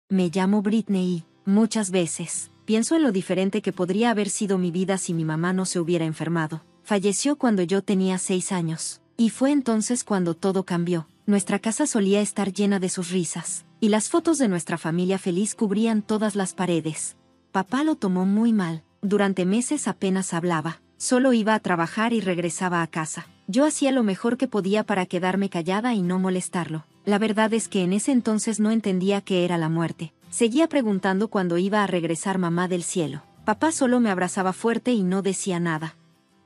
me llamo Britney y, muchas veces, pienso en lo diferente que podría haber sido mi vida si mi mamá no se hubiera enfermado. Falleció cuando yo tenía 6 años. Y fue entonces cuando todo cambió. Nuestra casa solía estar llena de sus risas, y las fotos de nuestra familia feliz cubrían todas las paredes. Papá lo tomó muy mal. Durante meses apenas hablaba. Solo iba a trabajar y regresaba a casa. Yo hacía lo mejor que podía para quedarme callada y no molestarlo. La verdad es que en ese entonces no entendía qué era la muerte. Seguía preguntando cuándo iba a regresar mamá del cielo. Papá solo me abrazaba fuerte y no decía nada.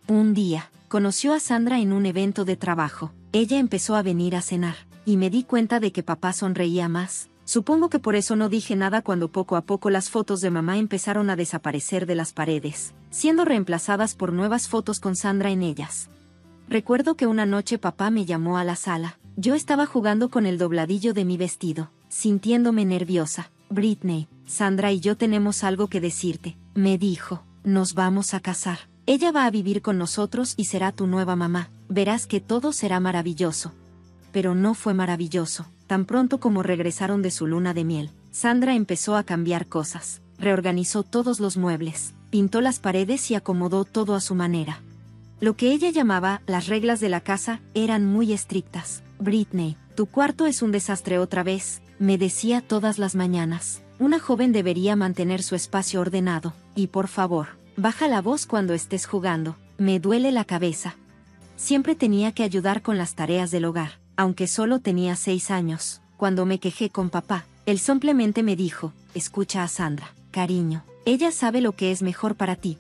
Un día, conoció a Sandra en un evento de trabajo. Ella empezó a venir a cenar, y me di cuenta de que papá sonreía más. Supongo que por eso no dije nada cuando poco a poco las fotos de mamá empezaron a desaparecer de las paredes, siendo reemplazadas por nuevas fotos con Sandra en ellas. Recuerdo que una noche papá me llamó a la sala. Yo estaba jugando con el dobladillo de mi vestido, sintiéndome nerviosa. Britney, Sandra y yo tenemos algo que decirte, me dijo. Nos vamos a casar. Ella va a vivir con nosotros y será tu nueva mamá. Verás que todo será maravilloso. Pero no fue maravilloso. Tan pronto como regresaron de su luna de miel, Sandra empezó a cambiar cosas. Reorganizó todos los muebles, pintó las paredes y acomodó todo a su manera. Lo que ella llamaba las reglas de la casa eran muy estrictas. Britney, tu cuarto es un desastre otra vez, me decía todas las mañanas. Una joven debería mantener su espacio ordenado. Y por favor, baja la voz cuando estés jugando. Me duele la cabeza. Siempre tenía que ayudar con las tareas del hogar. Aunque solo tenía 6 años, cuando me quejé con papá, él simplemente me dijo, escucha a Sandra, cariño, ella sabe lo que es mejor para ti.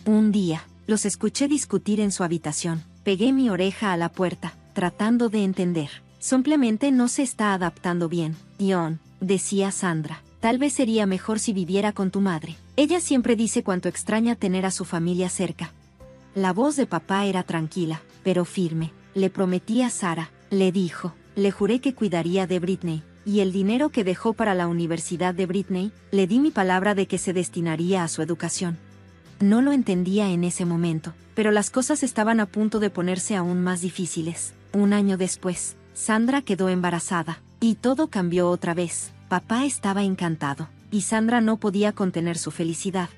Un día, los escuché discutir en su habitación. Pegué mi oreja a la puerta, tratando de entender. Simplemente no se está adaptando bien. Dion, decía Sandra, tal vez sería mejor si viviera con tu madre. Ella siempre dice cuánto extraña tener a su familia cerca. La voz de papá era tranquila, pero firme. Le prometí a Sara, le dijo, le juré que cuidaría de Britney, y el dinero que dejó para la universidad de Britney, le di mi palabra de que se destinaría a su educación. No lo entendía en ese momento, pero las cosas estaban a punto de ponerse aún más difíciles. Un año después, Sandra quedó embarazada, y todo cambió otra vez. Papá estaba encantado, y Sandra no podía contener su felicidad.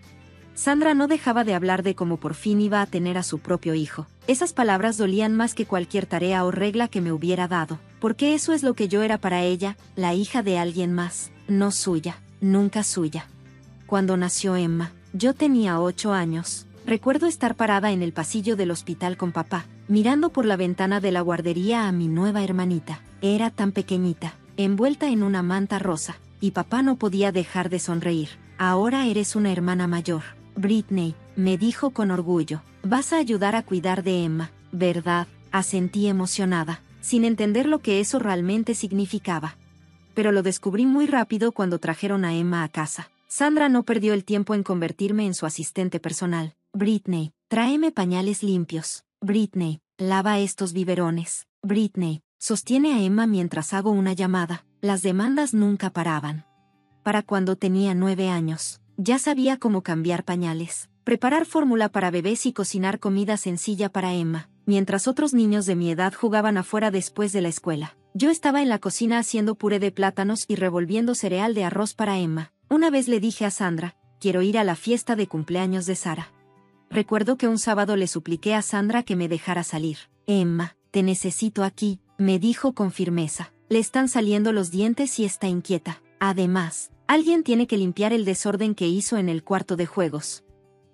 Sandra no dejaba de hablar de cómo por fin iba a tener a su propio hijo. Esas palabras dolían más que cualquier tarea o regla que me hubiera dado, porque eso es lo que yo era para ella, la hija de alguien más, no suya, nunca suya. Cuando nació Emma, yo tenía 8 años. Recuerdo estar parada en el pasillo del hospital con papá, mirando por la ventana de la guardería a mi nueva hermanita. Era tan pequeñita, envuelta en una manta rosa, y papá no podía dejar de sonreír. Ahora eres una hermana mayor. Britney, me dijo con orgullo, vas a ayudar a cuidar de Emma, ¿verdad? Asentí emocionada, sin entender lo que eso realmente significaba. Pero lo descubrí muy rápido cuando trajeron a Emma a casa. Sandra no perdió el tiempo en convertirme en su asistente personal. Britney, tráeme pañales limpios. Britney, lava estos biberones. Britney, sostiene a Emma mientras hago una llamada. Las demandas nunca paraban. Para cuando tenía 9 años, ya sabía cómo cambiar pañales, preparar fórmula para bebés y cocinar comida sencilla para Emma, mientras otros niños de mi edad jugaban afuera después de la escuela. Yo estaba en la cocina haciendo puré de plátanos y revolviendo cereal de arroz para Emma. Una vez le dije a Sandra, quiero ir a la fiesta de cumpleaños de Sara. Recuerdo que un sábado le supliqué a Sandra que me dejara salir. Emma, te necesito aquí, me dijo con firmeza. Le están saliendo los dientes y está inquieta. Además, alguien tiene que limpiar el desorden que hizo en el cuarto de juegos.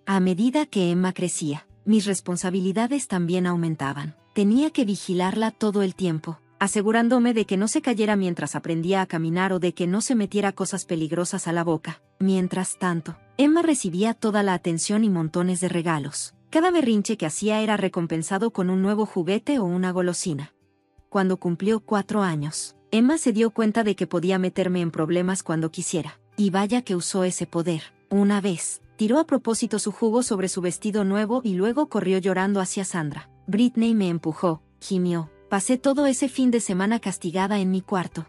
A medida que Emma crecía, mis responsabilidades también aumentaban. Tenía que vigilarla todo el tiempo, asegurándome de que no se cayera mientras aprendía a caminar o de que no se metiera cosas peligrosas a la boca. Mientras tanto, Emma recibía toda la atención y montones de regalos. Cada berrinche que hacía era recompensado con un nuevo juguete o una golosina. Cuando cumplió 4 años, Emma se dio cuenta de que podía meterme en problemas cuando quisiera. Y vaya que usó ese poder. Una vez, tiró a propósito su jugo sobre su vestido nuevo y luego corrió llorando hacia Sandra. Britney me empujó, gimió. Pasé todo ese fin de semana castigada en mi cuarto.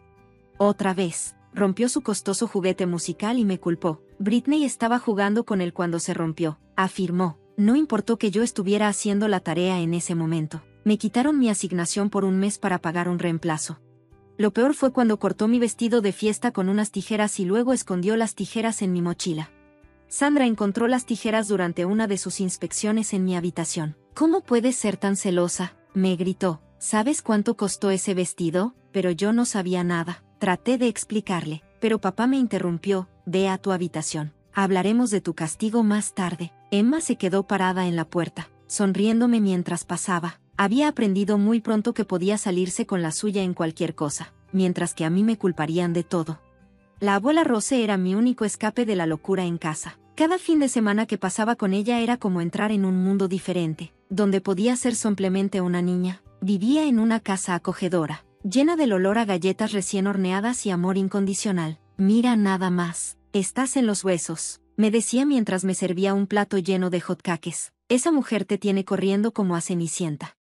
Otra vez, rompió su costoso juguete musical y me culpó. Britney estaba jugando con él cuando se rompió, afirmó. No importó que yo estuviera haciendo la tarea en ese momento. Me quitaron mi asignación por un mes para pagar un reemplazo. Lo peor fue cuando cortó mi vestido de fiesta con unas tijeras y luego escondió las tijeras en mi mochila. Sandra encontró las tijeras durante una de sus inspecciones en mi habitación. ¿Cómo puedes ser tan celosa?, me gritó. ¿Sabes cuánto costó ese vestido? Pero yo no sabía nada. Traté de explicarle, pero papá me interrumpió. Ve a tu habitación. Hablaremos de tu castigo más tarde. Emma se quedó parada en la puerta, sonriéndome mientras pasaba. Había aprendido muy pronto que podía salirse con la suya en cualquier cosa, mientras que a mí me culparían de todo. La abuela Rose era mi único escape de la locura en casa. Cada fin de semana que pasaba con ella era como entrar en un mundo diferente, donde podía ser simplemente una niña. Vivía en una casa acogedora, llena del olor a galletas recién horneadas y amor incondicional. Mira nada más, estás en los huesos, me decía mientras me servía un plato lleno de hotcakes. Esa mujer te tiene corriendo como a Cenicienta.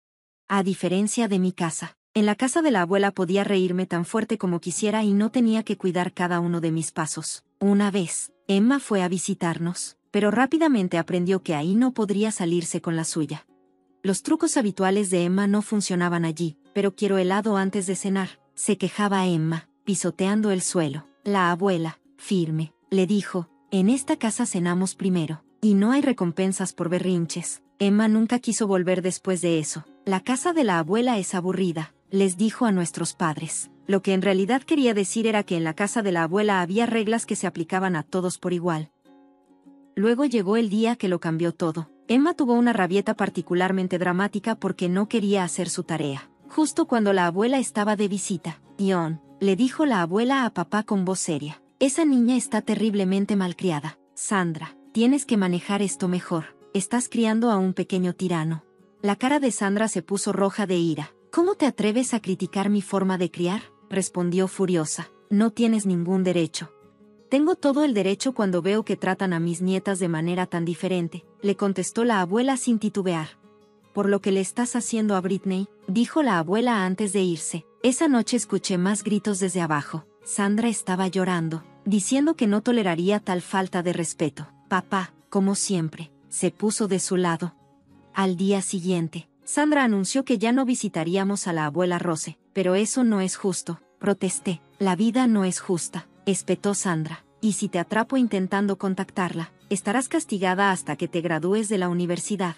A diferencia de mi casa, en la casa de la abuela podía reírme tan fuerte como quisiera y no tenía que cuidar cada uno de mis pasos. Una vez, Emma fue a visitarnos, pero rápidamente aprendió que ahí no podría salirse con la suya. Los trucos habituales de Emma no funcionaban allí, pero quiero helado antes de cenar, se quejaba Emma, pisoteando el suelo. La abuela, firme, le dijo, en esta casa cenamos primero, y no hay recompensas por berrinches. Emma nunca quiso volver después de eso. La casa de la abuela es aburrida, les dijo a nuestros padres. Lo que en realidad quería decir era que en la casa de la abuela había reglas que se aplicaban a todos por igual. Luego llegó el día que lo cambió todo. Emma tuvo una rabieta particularmente dramática porque no quería hacer su tarea. Justo cuando la abuela estaba de visita. John, le dijo la abuela a papá con voz seria. Esa niña está terriblemente malcriada. Sandra, tienes que manejar esto mejor. Estás criando a un pequeño tirano. La cara de Sandra se puso roja de ira. ¿Cómo te atreves a criticar mi forma de criar?, respondió furiosa. No tienes ningún derecho. Tengo todo el derecho cuando veo que tratan a mis nietas de manera tan diferente, le contestó la abuela sin titubear. Por lo que le estás haciendo a Britney, dijo la abuela antes de irse. Esa noche escuché más gritos desde abajo. Sandra estaba llorando, diciendo que no toleraría tal falta de respeto. Papá, como siempre, se puso de su lado. Al día siguiente, Sandra anunció que ya no visitaríamos a la abuela Rose. Pero eso no es justo, protesté. La vida no es justa, espetó Sandra. Y si te atrapo intentando contactarla, estarás castigada hasta que te gradúes de la universidad.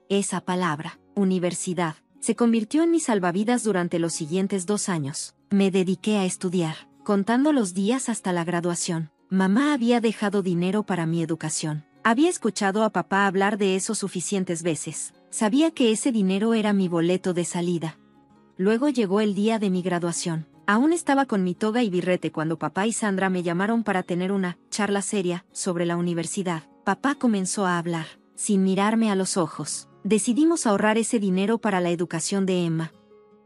Esa palabra, universidad, se convirtió en mi salvavidas durante los siguientes 2 años. Me dediqué a estudiar, contando los días hasta la graduación. Mamá había dejado dinero para mi educación. Había escuchado a papá hablar de eso suficientes veces. Sabía que ese dinero era mi boleto de salida. Luego llegó el día de mi graduación. Aún estaba con mi toga y birrete cuando papá y Sandra me llamaron para tener una charla seria sobre la universidad. Papá comenzó a hablar, sin mirarme a los ojos. Decidimos ahorrar ese dinero para la educación de Emma.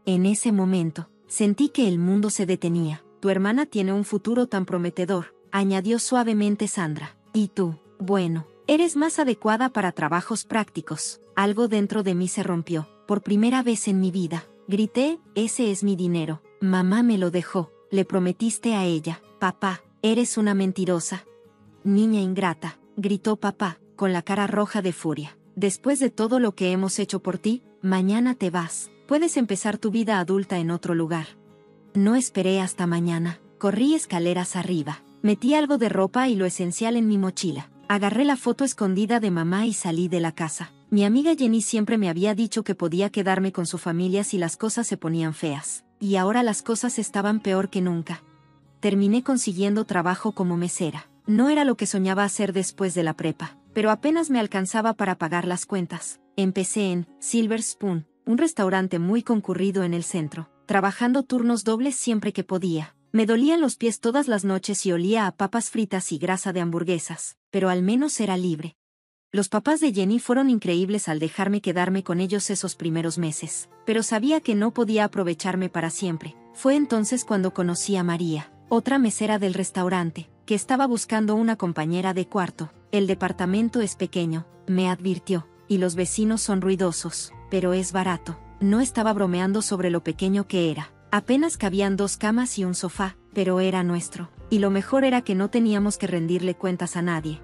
En ese momento, sentí que el mundo se detenía. Tu hermana tiene un futuro tan prometedor, añadió suavemente Sandra. Y tú, bueno, eres más adecuada para trabajos prácticos. Algo dentro de mí se rompió. Por primera vez en mi vida, grité, ese es mi dinero. Mamá me lo dejó, le prometiste a ella. Papá, eres una mentirosa. Niña ingrata, gritó papá, con la cara roja de furia. Después de todo lo que hemos hecho por ti, mañana te vas. Puedes empezar tu vida adulta en otro lugar. No esperé hasta mañana. Corrí escaleras arriba. Metí algo de ropa y lo esencial en mi mochila. Agarré la foto escondida de mamá y salí de la casa. Mi amiga Jenny siempre me había dicho que podía quedarme con su familia si las cosas se ponían feas. Y ahora las cosas estaban peor que nunca. Terminé consiguiendo trabajo como mesera. No era lo que soñaba hacer después de la prepa, pero apenas me alcanzaba para pagar las cuentas. Empecé en Silver Spoon, un restaurante muy concurrido en el centro, trabajando turnos dobles siempre que podía. Me dolían los pies todas las noches y olía a papas fritas y grasa de hamburguesas, pero al menos era libre. Los papás de Jenny fueron increíbles al dejarme quedarme con ellos esos primeros meses, pero sabía que no podía aprovecharme para siempre. Fue entonces cuando conocí a María, otra mesera del restaurante, que estaba buscando una compañera de cuarto. El departamento es pequeño, me advirtió, y los vecinos son ruidosos, pero es barato. No estaba bromeando sobre lo pequeño que era. Apenas cabían 2 camas y un sofá, pero era nuestro, y lo mejor era que no teníamos que rendirle cuentas a nadie.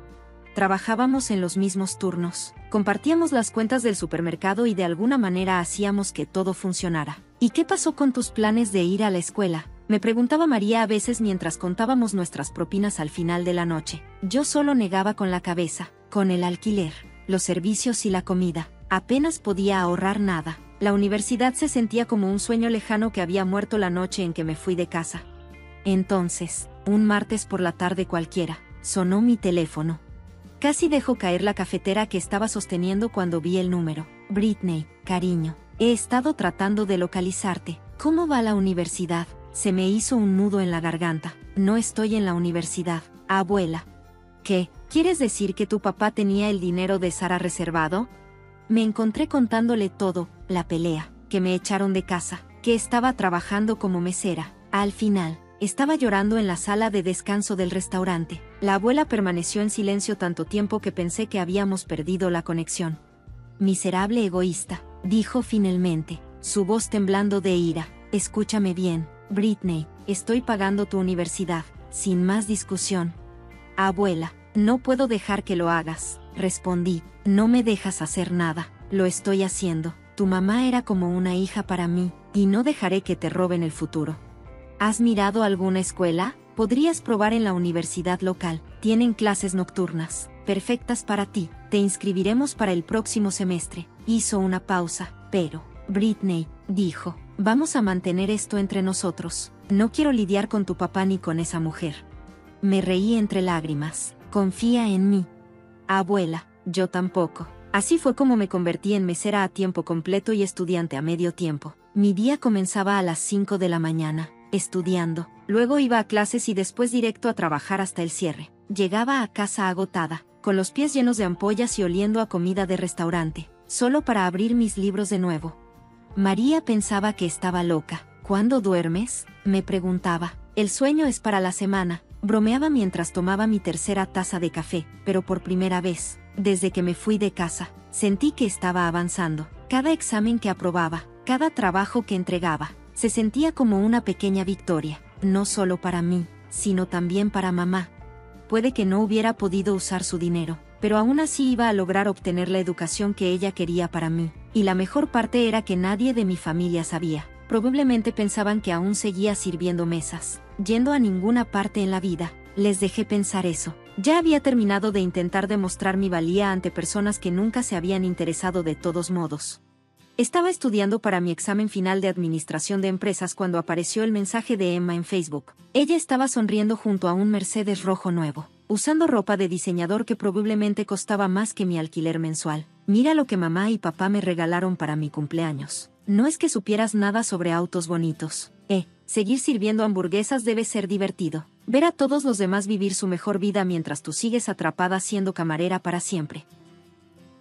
Trabajábamos en los mismos turnos, compartíamos las cuentas del supermercado y de alguna manera hacíamos que todo funcionara. ¿Y qué pasó con tus planes de ir a la escuela?, Me preguntaba María a veces mientras contábamos nuestras propinas al final de la noche. Yo solo negaba con la cabeza, con el alquiler, los servicios y la comida. Apenas podía ahorrar nada. La universidad se sentía como un sueño lejano que había muerto la noche en que me fui de casa. Entonces, un martes por la tarde cualquiera, sonó mi teléfono. Casi dejó caer la cafetera que estaba sosteniendo cuando vi el número. Britney, cariño, he estado tratando de localizarte. ¿Cómo va la universidad? Se me hizo un nudo en la garganta. No estoy en la universidad, abuela. ¿Qué? ¿Quieres decir que tu papá tenía el dinero de Sara reservado? Me encontré contándole todo, la pelea, que me echaron de casa, que estaba trabajando como mesera. Al final, estaba llorando en la sala de descanso del restaurante. La abuela permaneció en silencio tanto tiempo que pensé que habíamos perdido la conexión. Miserable egoísta, dijo finalmente, su voz temblando de ira. Escúchame bien, Britney, estoy pagando tu universidad, sin más discusión. Abuela, no puedo dejar que lo hagas, respondí. No me dejas hacer nada, lo estoy haciendo. Tu mamá era como una hija para mí, y no dejaré que te roben el futuro. ¿Has mirado alguna escuela? Podrías probar en la universidad local, tienen clases nocturnas, perfectas para ti, te inscribiremos para el próximo semestre. Hizo una pausa, pero, Britney, dijo, vamos a mantener esto entre nosotros, no quiero lidiar con tu papá ni con esa mujer. Me reí entre lágrimas, confía en mí. Abuela, yo tampoco. Así fue como me convertí en mesera a tiempo completo y estudiante a medio tiempo. Mi día comenzaba a las 5 de la mañana, estudiando, luego iba a clases y después directo a trabajar hasta el cierre. Llegaba a casa agotada, con los pies llenos de ampollas y oliendo a comida de restaurante, solo para abrir mis libros de nuevo. María pensaba que estaba loca. ¿Cuándo duermes?, me preguntaba. El sueño es para la semana. Bromeaba mientras tomaba mi tercera taza de café, pero por primera vez, desde que me fui de casa, sentí que estaba avanzando. Cada examen que aprobaba, cada trabajo que entregaba, se sentía como una pequeña victoria, no solo para mí, sino también para mamá. Puede que no hubiera podido usar su dinero, pero aún así iba a lograr obtener la educación que ella quería para mí, y la mejor parte era que nadie de mi familia sabía. Probablemente pensaban que aún seguía sirviendo mesas, yendo a ninguna parte en la vida. Les dejé pensar eso. Ya había terminado de intentar demostrar mi valía ante personas que nunca se habían interesado de todos modos. Estaba estudiando para mi examen final de administración de empresas cuando apareció el mensaje de Emma en Facebook. Ella estaba sonriendo junto a un Mercedes rojo nuevo, usando ropa de diseñador que probablemente costaba más que mi alquiler mensual. Mira lo que mamá y papá me regalaron para mi cumpleaños. No es que supieras nada sobre autos bonitos. Seguir sirviendo hamburguesas debe ser divertido. Ver a todos los demás vivir su mejor vida mientras tú sigues atrapada siendo camarera para siempre.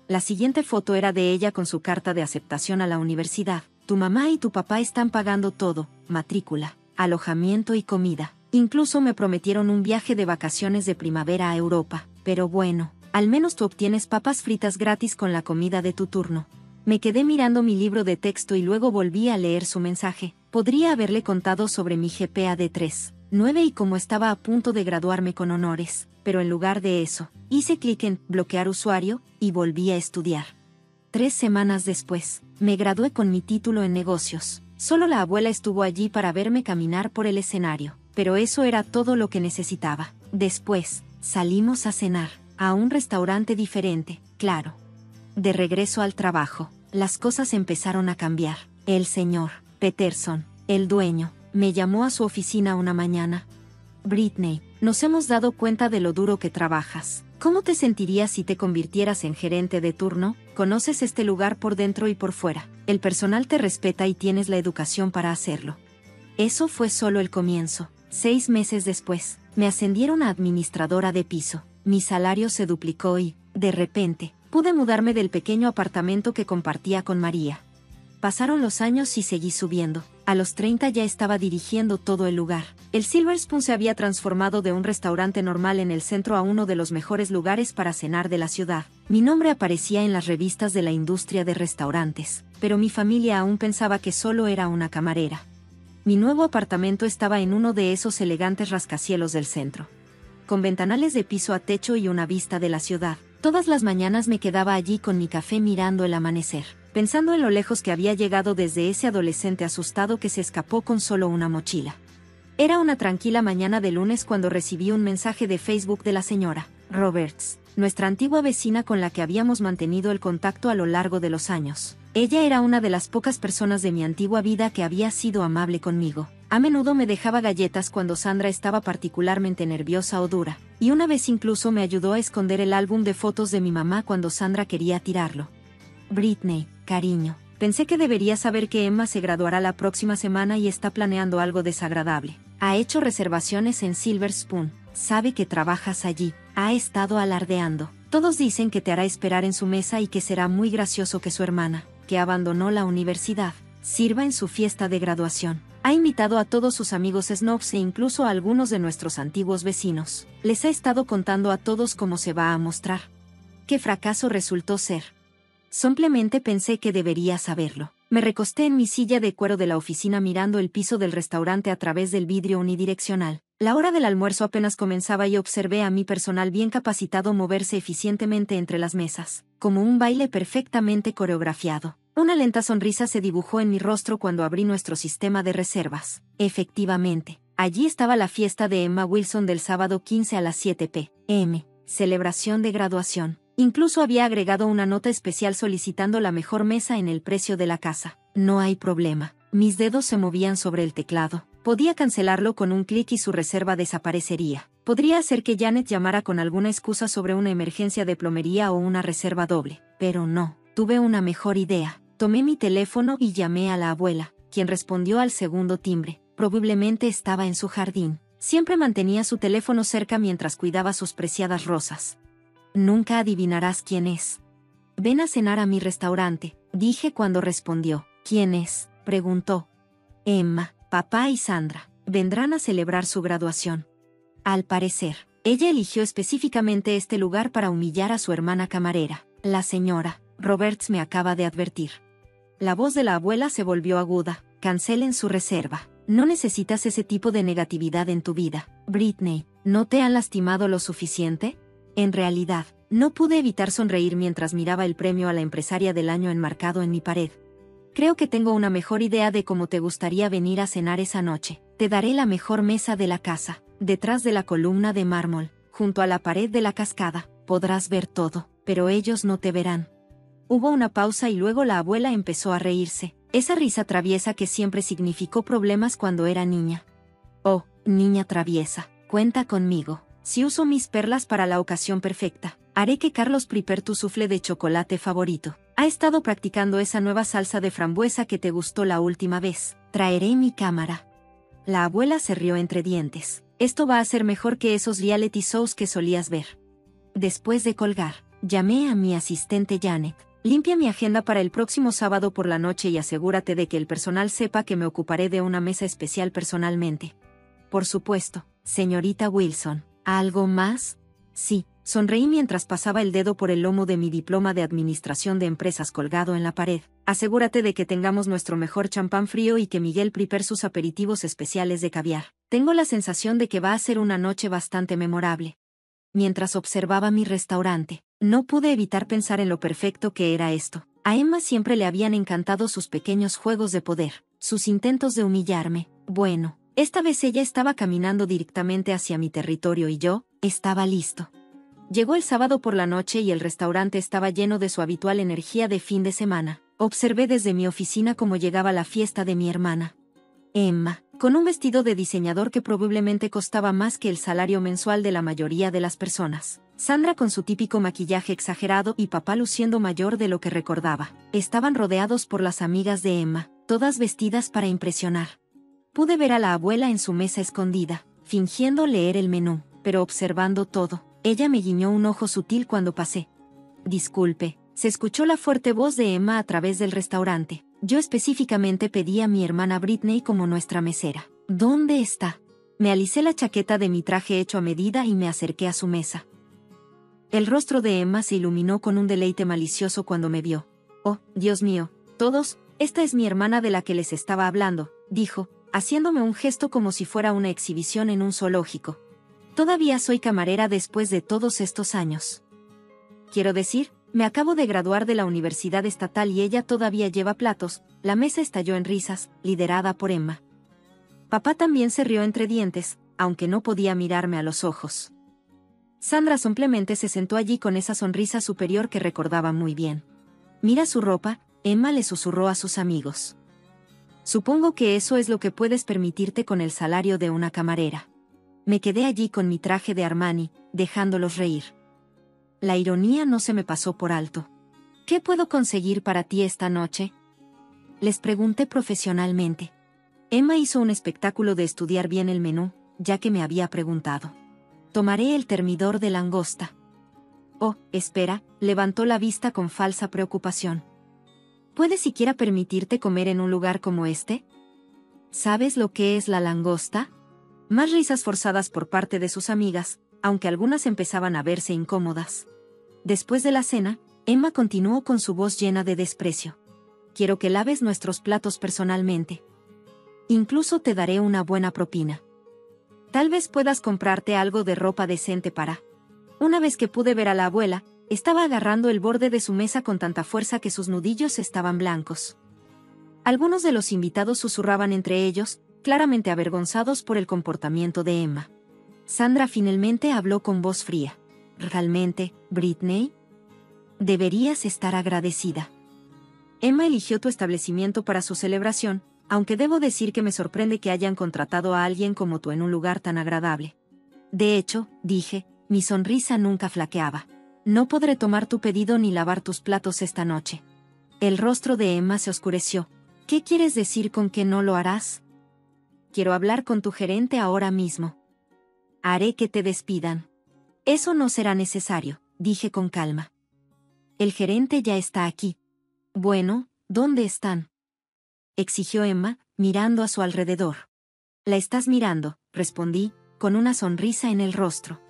La siguiente foto era de ella con su carta de aceptación a la universidad. Tu mamá y tu papá están pagando todo, matrícula, alojamiento y comida. Incluso me prometieron un viaje de vacaciones de primavera a Europa. Pero bueno, al menos tú obtienes papas fritas gratis con la comida de tu turno. Me quedé mirando mi libro de texto y luego volví a leer su mensaje. Podría haberle contado sobre mi GPA de 3.9 y cómo estaba a punto de graduarme con honores, pero en lugar de eso, hice clic en bloquear usuario y volví a estudiar. 3 semanas después, me gradué con mi título en negocios. Solo la abuela estuvo allí para verme caminar por el escenario, pero eso era todo lo que necesitaba. Después, salimos a cenar, a un restaurante diferente, claro. De regreso al trabajo, las cosas empezaron a cambiar. El señor Peterson, el dueño, me llamó a su oficina una mañana. Britney, nos hemos dado cuenta de lo duro que trabajas. ¿Cómo te sentirías si te convirtieras en gerente de turno? Conoces este lugar por dentro y por fuera. El personal te respeta y tienes la educación para hacerlo. Eso fue solo el comienzo. 6 meses después, me ascendieron a administradora de piso. Mi salario se duplicó y, de repente, pude mudarme del pequeño apartamento que compartía con María. Pasaron los años y seguí subiendo. A los 30 ya estaba dirigiendo todo el lugar. El Silver Spoon se había transformado de un restaurante normal en el centro a uno de los mejores lugares para cenar de la ciudad. Mi nombre aparecía en las revistas de la industria de restaurantes, pero mi familia aún pensaba que solo era una camarera. Mi nuevo apartamento estaba en uno de esos elegantes rascacielos del centro, con ventanales de piso a techo y una vista de la ciudad. Todas las mañanas me quedaba allí con mi café mirando el amanecer, pensando en lo lejos que había llegado desde ese adolescente asustado que se escapó con solo una mochila. Era una tranquila mañana de lunes cuando recibí un mensaje de Facebook de la señora Roberts, nuestra antigua vecina con la que habíamos mantenido el contacto a lo largo de los años. Ella era una de las pocas personas de mi antigua vida que había sido amable conmigo. A menudo me dejaba galletas cuando Sandra estaba particularmente nerviosa o dura, y una vez incluso me ayudó a esconder el álbum de fotos de mi mamá cuando Sandra quería tirarlo. Britney, cariño, pensé que deberías saber que Emma se graduará la próxima semana y está planeando algo desagradable. Ha hecho reservaciones en Silver Spoon, sabe que trabajas allí, ha estado alardeando. Todos dicen que te hará esperar en su mesa y que será muy gracioso que su hermana, que abandonó la universidad, sirva en su fiesta de graduación. Ha invitado a todos sus amigos snobs e incluso a algunos de nuestros antiguos vecinos. Les ha estado contando a todos cómo se va a mostrar. ¿Qué fracaso resultó ser? Simplemente pensé que debería saberlo. Me recosté en mi silla de cuero de la oficina mirando el piso del restaurante a través del vidrio unidireccional. La hora del almuerzo apenas comenzaba y observé a mi personal bien capacitado moverse eficientemente entre las mesas, como un baile perfectamente coreografiado. Una lenta sonrisa se dibujó en mi rostro cuando abrí nuestro sistema de reservas. Efectivamente, allí estaba la fiesta de Emma Wilson del sábado 15 a las 7 p.m., celebración de graduación. Incluso había agregado una nota especial solicitando la mejor mesa en el precio de la casa. No hay problema. Mis dedos se movían sobre el teclado. Podía cancelarlo con un clic y su reserva desaparecería. Podría hacer que Janet llamara con alguna excusa sobre una emergencia de plomería o una reserva doble. Pero no, tuve una mejor idea. Tomé mi teléfono y llamé a la abuela, quien respondió al segundo timbre. Probablemente estaba en su jardín. Siempre mantenía su teléfono cerca mientras cuidaba sus preciadas rosas. Nunca adivinarás quién es. Ven a cenar a mi restaurante, dije cuando respondió. ¿Quién es?, preguntó. Emma, papá y Sandra. Vendrán a celebrar su graduación. Al parecer, ella eligió específicamente este lugar para humillar a su hermana camarera. La señora Roberts me acaba de advertir. La voz de la abuela se volvió aguda. Cancelen su reserva. No necesitas ese tipo de negatividad en tu vida. Britney, ¿no te han lastimado lo suficiente? En realidad, no pude evitar sonreír mientras miraba el premio a la empresaria del año enmarcado en mi pared. Creo que tengo una mejor idea de cómo te gustaría venir a cenar esa noche. Te daré la mejor mesa de la casa, detrás de la columna de mármol, junto a la pared de la cascada. Podrás ver todo, pero ellos no te verán. Hubo una pausa y luego la abuela empezó a reírse. Esa risa traviesa que siempre significó problemas cuando era niña. Oh, niña traviesa, cuenta conmigo. Si uso mis perlas para la ocasión perfecta, haré que Carlos prepare tu soufflé de chocolate favorito. Ha estado practicando esa nueva salsa de frambuesa que te gustó la última vez. Traeré mi cámara. La abuela se rió entre dientes. Esto va a ser mejor que esos reality shows que solías ver. Después de colgar, llamé a mi asistente Janet. Limpia mi agenda para el próximo sábado por la noche y asegúrate de que el personal sepa que me ocuparé de una mesa especial personalmente. Por supuesto, señorita Wilson. ¿Algo más? Sí, sonreí mientras pasaba el dedo por el lomo de mi diploma de administración de empresas colgado en la pared. Asegúrate de que tengamos nuestro mejor champán frío y que Miguel prepare sus aperitivos especiales de caviar. Tengo la sensación de que va a ser una noche bastante memorable. Mientras observaba mi restaurante, no pude evitar pensar en lo perfecto que era esto. A Emma siempre le habían encantado sus pequeños juegos de poder, sus intentos de humillarme. Bueno, esta vez ella estaba caminando directamente hacia mi territorio y yo estaba listo. Llegó el sábado por la noche y el restaurante estaba lleno de su habitual energía de fin de semana. Observé desde mi oficina cómo llegaba la fiesta de mi hermana. Emma, con un vestido de diseñador que probablemente costaba más que el salario mensual de la mayoría de las personas. Sandra con su típico maquillaje exagerado y papá luciendo mayor de lo que recordaba. Estaban rodeados por las amigas de Emma, todas vestidas para impresionar. Pude ver a la abuela en su mesa escondida, fingiendo leer el menú, pero observando todo. Ella me guiñó un ojo sutil cuando pasé. Disculpe, se escuchó la fuerte voz de Emma a través del restaurante. Yo específicamente pedí a mi hermana Britney como nuestra mesera. ¿Dónde está? Me alicé la chaqueta de mi traje hecho a medida y me acerqué a su mesa. El rostro de Emma se iluminó con un deleite malicioso cuando me vio. Oh, Dios mío, todos, esta es mi hermana de la que les estaba hablando, dijo, haciéndome un gesto como si fuera una exhibición en un zoológico. Todavía soy camarera después de todos estos años. Quiero decir, me acabo de graduar de la Universidad Estatal y ella todavía lleva platos. La mesa estalló en risas, liderada por Emma. Papá también se rió entre dientes, aunque no podía mirarme a los ojos. Sandra simplemente se sentó allí con esa sonrisa superior que recordaba muy bien. Mira su ropa, Emma le susurró a sus amigos. Supongo que eso es lo que puedes permitirte con el salario de una camarera. Me quedé allí con mi traje de Armani, dejándolos reír. La ironía no se me pasó por alto. ¿Qué puedo conseguir para ti esta noche? Les pregunté profesionalmente. Emma hizo un espectáculo de estudiar bien el menú, ya que me había preguntado. Tomaré el termidor de langosta. Oh, espera, levantó la vista con falsa preocupación. ¿Puedes siquiera permitirte comer en un lugar como este? ¿Sabes lo que es la langosta? Más risas forzadas por parte de sus amigas, aunque algunas empezaban a verse incómodas. Después de la cena, Emma continuó con su voz llena de desprecio. Quiero que laves nuestros platos personalmente. Incluso te daré una buena propina. Tal vez puedas comprarte algo de ropa decente para... Una vez que pude ver a la abuela, estaba agarrando el borde de su mesa con tanta fuerza que sus nudillos estaban blancos. Algunos de los invitados susurraban entre ellos, claramente avergonzados por el comportamiento de Emma. Sandra finalmente habló con voz fría. ¿Realmente, Britney? Deberías estar agradecida. Emma eligió tu establecimiento para su celebración, aunque debo decir que me sorprende que hayan contratado a alguien como tú en un lugar tan agradable. De hecho, dije, mi sonrisa nunca flaqueaba. No podré tomar tu pedido ni lavar tus platos esta noche. El rostro de Emma se oscureció. ¿Qué quieres decir con que no lo harás? Quiero hablar con tu gerente ahora mismo. Haré que te despidan. Eso no será necesario, dije con calma. El gerente ya está aquí. Bueno, ¿dónde están? Exigió Emma, mirando a su alrededor. La estás mirando, respondí, con una sonrisa en el rostro.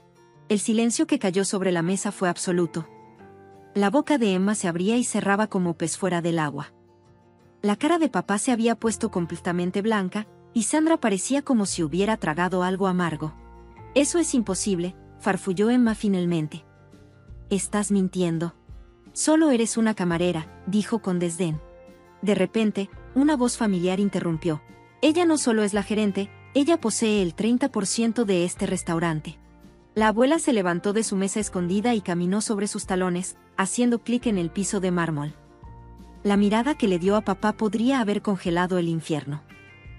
El silencio que cayó sobre la mesa fue absoluto. La boca de Emma se abría y cerraba como pez fuera del agua. La cara de papá se había puesto completamente blanca, y Sandra parecía como si hubiera tragado algo amargo. Eso es imposible, farfulló Emma finalmente. Estás mintiendo. Solo eres una camarera, dijo con desdén. De repente, una voz familiar interrumpió. Ella no solo es la gerente, ella posee el 30% de este restaurante. La abuela se levantó de su mesa escondida y caminó sobre sus talones, haciendo clic en el piso de mármol. La mirada que le dio a papá podría haber congelado el infierno.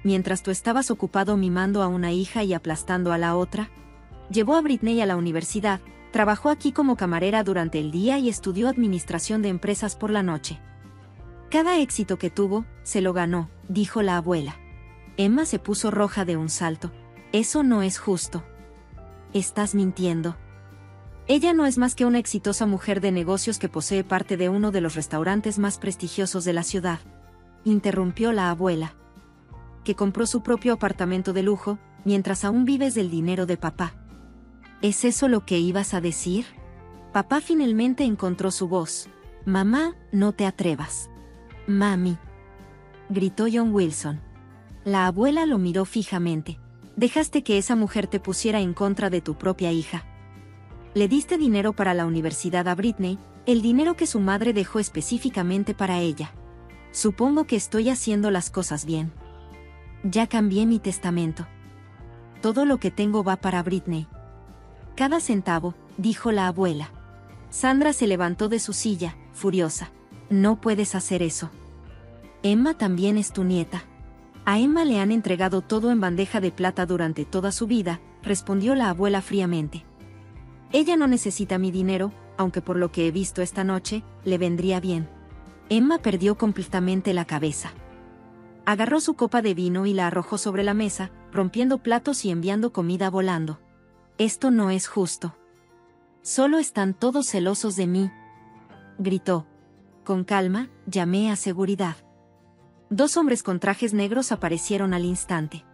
Mientras tú estabas ocupado mimando a una hija y aplastando a la otra, llevó a Britney a la universidad, trabajó aquí como camarera durante el día y estudió administración de empresas por la noche. Cada éxito que tuvo, se lo ganó, dijo la abuela. Emma se puso roja de un salto. Eso no es justo. Estás mintiendo. Ella no es más que una exitosa mujer de negocios que posee parte de uno de los restaurantes más prestigiosos de la ciudad. Interrumpió la abuela. Que compró su propio apartamento de lujo, mientras aún vives del dinero de papá. ¿Es eso lo que ibas a decir? Papá finalmente encontró su voz. Mamá, no te atrevas. Mami. Gritó John Wilson. La abuela lo miró fijamente. Dejaste que esa mujer te pusiera en contra de tu propia hija. Le diste dinero para la universidad a Britney, el dinero que su madre dejó específicamente para ella. Supongo que estoy haciendo las cosas bien. Ya cambié mi testamento. Todo lo que tengo va para Britney. Cada centavo, dijo la abuela. Sandra se levantó de su silla, furiosa. No puedes hacer eso. Emma también es tu nieta. A Emma le han entregado todo en bandeja de plata durante toda su vida, respondió la abuela fríamente. Ella no necesita mi dinero, aunque por lo que he visto esta noche, le vendría bien. Emma perdió completamente la cabeza. Agarró su copa de vino y la arrojó sobre la mesa, rompiendo platos y enviando comida volando. Esto no es justo. Solo están todos celosos de mí. Gritó. Con calma, llamé a seguridad. 2 hombres con trajes negros aparecieron al instante.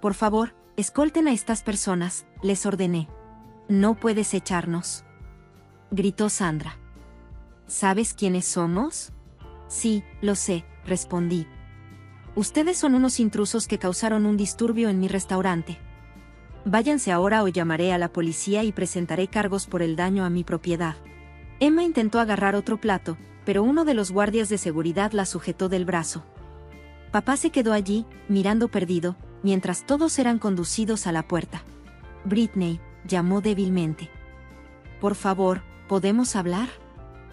Por favor, escolten a estas personas, les ordené. No puedes echarnos. Gritó Sandra. ¿Sabes quiénes somos? Sí, lo sé, respondí. Ustedes son unos intrusos que causaron un disturbio en mi restaurante. Váyanse ahora o llamaré a la policía y presentaré cargos por el daño a mi propiedad. Emma intentó agarrar otro plato, pero uno de los guardias de seguridad la sujetó del brazo. Papá se quedó allí, mirando perdido, mientras todos eran conducidos a la puerta. Britney, llamó débilmente. Por favor, ¿podemos hablar?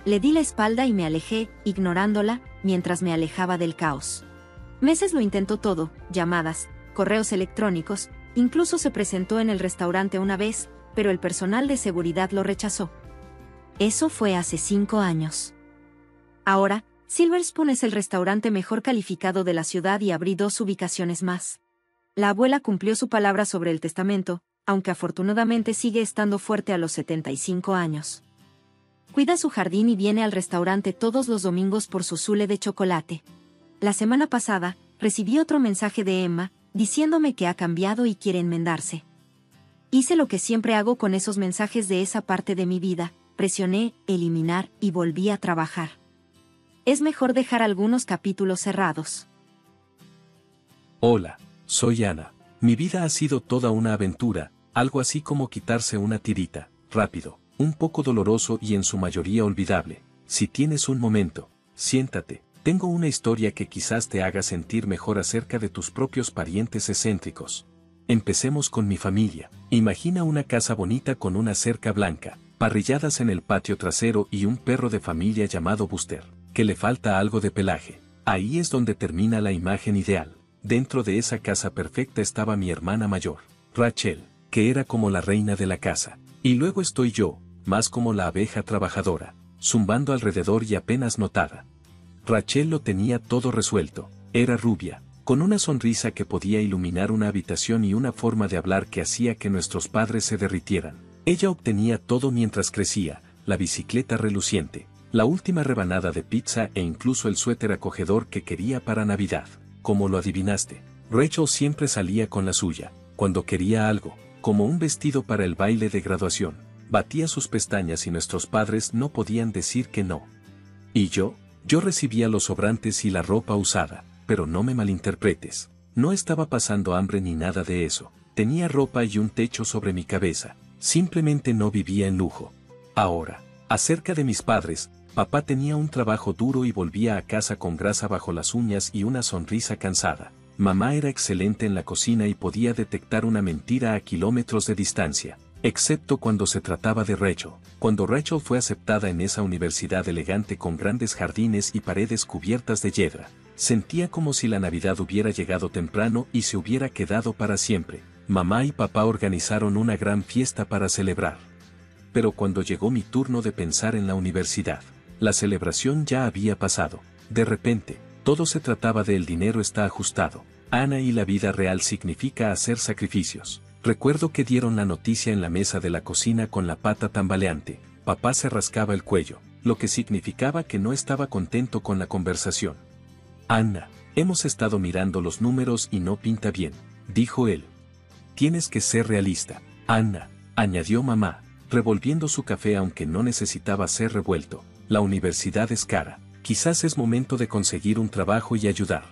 Le di la espalda y me alejé, ignorándola, mientras me alejaba del caos. Meses lo intentó todo, llamadas, correos electrónicos, incluso se presentó en el restaurante una vez, pero el personal de seguridad lo rechazó. Eso fue hace 5 años. Ahora, Silver Spoon es el restaurante mejor calificado de la ciudad y abrí 2 ubicaciones más. La abuela cumplió su palabra sobre el testamento, aunque afortunadamente sigue estando fuerte a los 75 años. Cuida su jardín y viene al restaurante todos los domingos por su zule de chocolate. La semana pasada, recibí otro mensaje de Emma, diciéndome que ha cambiado y quiere enmendarse. Hice lo que siempre hago con esos mensajes de esa parte de mi vida, presioné, eliminar y volví a trabajar. Es mejor dejar algunos capítulos cerrados. Hola, soy Ana. Mi vida ha sido toda una aventura, algo así como quitarse una tirita, rápido, un poco doloroso y en su mayoría olvidable. Si tienes un momento, siéntate. Tengo una historia que quizás te haga sentir mejor acerca de tus propios parientes excéntricos. Empecemos con mi familia. Imagina una casa bonita con una cerca blanca, parrilladas en el patio trasero y un perro de familia llamado Buster, que le falta algo de pelaje. Ahí es donde termina la imagen ideal. Dentro de esa casa perfecta estaba mi hermana mayor, Rachel, que era como la reina de la casa. Y luego estoy yo, más como la abeja trabajadora, zumbando alrededor y apenas notada. Rachel lo tenía todo resuelto, era rubia, con una sonrisa que podía iluminar una habitación y una forma de hablar que hacía que nuestros padres se derritieran. Ella obtenía todo mientras crecía, la bicicleta reluciente, la última rebanada de pizza e incluso el suéter acogedor que quería para Navidad. ¿Cómo lo adivinaste? Rachel siempre salía con la suya, cuando quería algo, como un vestido para el baile de graduación. Batía sus pestañas y nuestros padres no podían decir que no. ¿Y yo? Yo recibía los sobrantes y la ropa usada, pero no me malinterpretes. No estaba pasando hambre ni nada de eso. Tenía ropa y un techo sobre mi cabeza. Simplemente no vivía en lujo. Ahora, acerca de mis padres, papá tenía un trabajo duro y volvía a casa con grasa bajo las uñas y una sonrisa cansada. Mamá era excelente en la cocina y podía detectar una mentira a kilómetros de distancia. Excepto cuando se trataba de Rachel. Cuando Rachel fue aceptada en esa universidad elegante con grandes jardines y paredes cubiertas de hiedra, sentía como si la Navidad hubiera llegado temprano y se hubiera quedado para siempre. Mamá y papá organizaron una gran fiesta para celebrar. Pero cuando llegó mi turno de pensar en la universidad, la celebración ya había pasado. De repente, todo se trataba de el dinero está ajustado. Ana y la vida real significa hacer sacrificios. Recuerdo que dieron la noticia en la mesa de la cocina con la pata tambaleante. Papá se rascaba el cuello, lo que significaba que no estaba contento con la conversación. Ana, hemos estado mirando los números y no pinta bien, dijo él. Tienes que ser realista, Ana, añadió mamá, revolviendo su café aunque no necesitaba ser revuelto. La universidad es cara, quizás es momento de conseguir un trabajo y ayudar.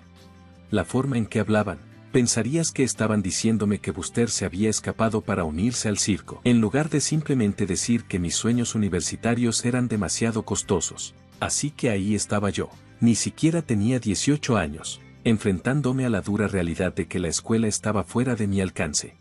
La forma en que hablaban. Pensarías que estaban diciéndome que Buster se había escapado para unirse al circo, en lugar de simplemente decir que mis sueños universitarios eran demasiado costosos. Así que ahí estaba yo, ni siquiera tenía 18 años, enfrentándome a la dura realidad de que la escuela estaba fuera de mi alcance.